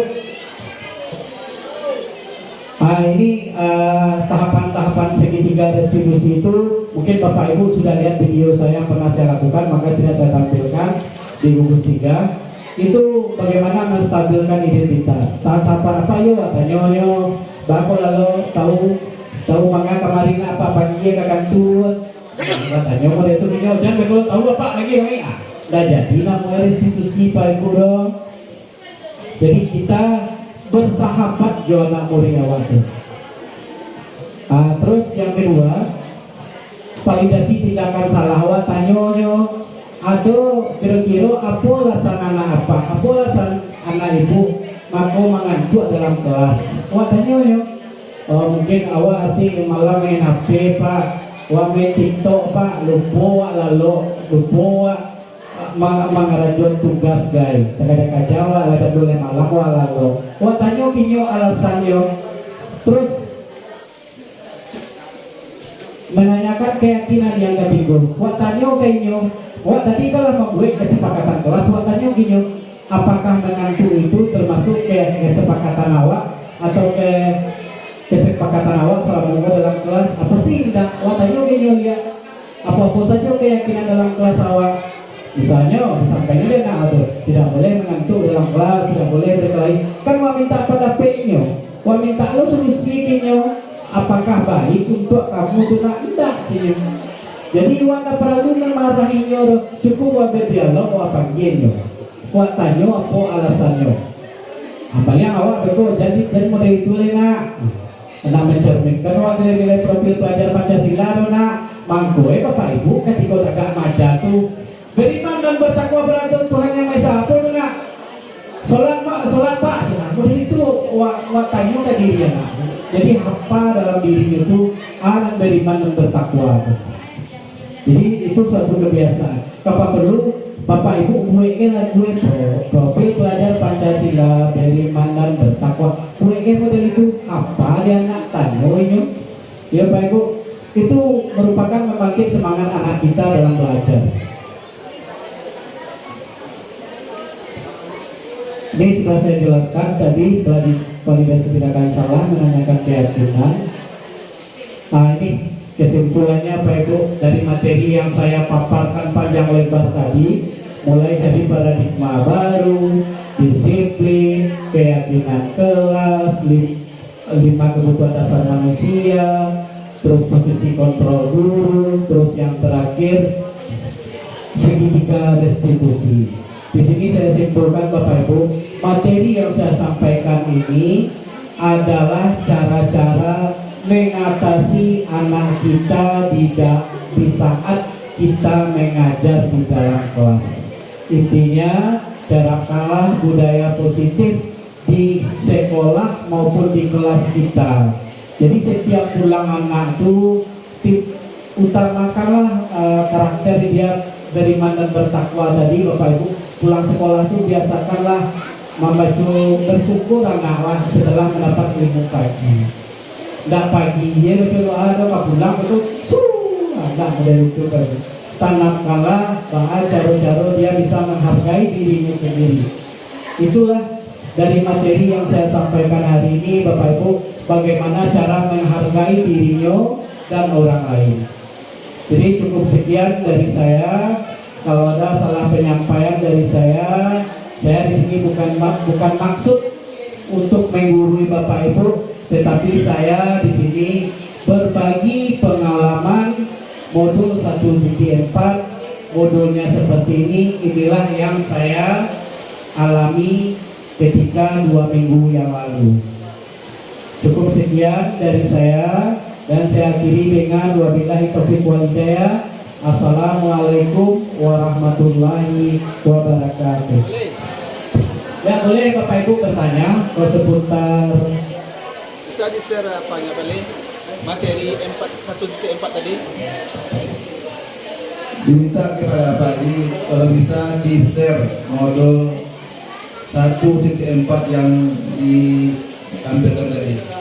Ini tahapan-tahapan segitiga restitusi itu mungkin Bapak Ibu sudah lihat video saya yang pernah saya lakukan, maka tidak saya tampilkan di gugus 3. Itu bagaimana menstabilkan identitas. Tahapan apa ya tanya bako lalu tahu maka kemarin apa pagi ke kantor katanya mau itu punya jangan kalau tahu apa lagi dah jadi namanya restitusi Pak Ibu dong. Jadi kita bersahabat jona murid awak itu. Terus yang kedua, validasi tindakan salah awak tanyonyo aduh kira-kira apa alasan anak apa alasan anak ibu mako mengantuk dalam kelas awak tanyonyo. Mungkin awak asik malam main HP Pak, awak main TikTok Pak, lupa mengarajon tugas guys. Kadang-kadang Jawa ada boleh malam lalu. Awak tanya kinyo alasannya. Terus menanyakan keyakinan yang ketiga. Awak tanya kinyo, awak tadi kalau membuat kesepakatan kelas, awak tanya kinyo, apakah mengantuk itu termasuk kesepakatan awak atau kesepakatan awak selama dalam kelas? Pasti tidak. Awak tanya kinyo lihat apa-apa saja keyakinan dalam kelas awak. Misalnya disampaikan dia tidak boleh mengantuk dalam kelas, tidak boleh berkelahi. Kan awak minta pada P-nya, awak minta lo solusi kinyo, apakah baik untuk kamu tidak cinyo. Jadi awak tak perlu memarahinya, cukup awak berdialog, awak panggilnya, awak tanya apa alasannya. Apalagi awak betul jadi model itu nak. Nak mencerminkan awak nilai profil pelajar Pancasila nak mangkoi Bapak Ibu ketika tegak maja tuh beriman dan bertakwa berada Tuhan yang Maha Esa apa enggak sholat Pak model itu awak tanya ke diri nak. Jadi apa dalam diri itu anak beriman dan bertakwa. Jadi itu suatu kebiasaan. Kapan perlu Bapak Ibu buatkan lagu profil pelajar Pancasila beriman dan bertakwa. Buatkan model itu apa dia nak tanya ini? Ya Pak Ibu. itu merupakan membangkit semangat anak kita dalam belajar. Ini sudah saya jelaskan tadi, telah divalidasi tidak akan salah menanyakan keyakinan. Nah ini kesimpulannya Pak Ibu dari materi yang saya paparkan panjang lebar tadi, mulai dari paradigma baru, disiplin, keyakinan kelas, 5 kebutuhan dasar manusia, terus posisi kontrol guru, terus yang terakhir segitiga restitusi. Di sini saya simpulkan Bapak Ibu, materi yang saya sampaikan ini adalah cara-cara mengatasi anak kita di saat kita mengajar di dalam kelas. Intinya terapkanlah budaya positif di sekolah maupun di kelas kita. Jadi setiap pulang anak itu utamakanlah karakter dia beriman dan bertakwa tadi Bapak Ibu. Pulang sekolah itu biasakanlah membaca bersyukur anak setelah mendapat ilmu pagi. Nggak pagi dia baca doa nggak pulang itu nggak ada itu tadi. Tanamkanlah bahwa cara-cara dia bisa menghargai dirinya sendiri. Itulah dari materi yang saya sampaikan hari ini Bapak Ibu, bagaimana cara menghargai dirinya dan orang lain. Jadi cukup sekian dari saya. Kalau ada salah penyampaian dari saya di sini bukan maksud untuk menggurui Bapak Ibu, tetapi saya di sini berbagi pengalaman modul 1.4, modulnya seperti ini. Inilah yang saya alami ketika 2 minggu yang lalu. Cukup sekian dari saya dan saya akhiri dengan wabillahi taufiq wal hidayah. Assalamualaikum warahmatullahi wabarakatuh. Ya boleh Bapak Ibu bertanya kalau seputar bisa di-share apanya balik materi 1.4 tadi. Diminta kepada Pak Adi kalau bisa di-share modul 1.4 yang ditampilkan tadi.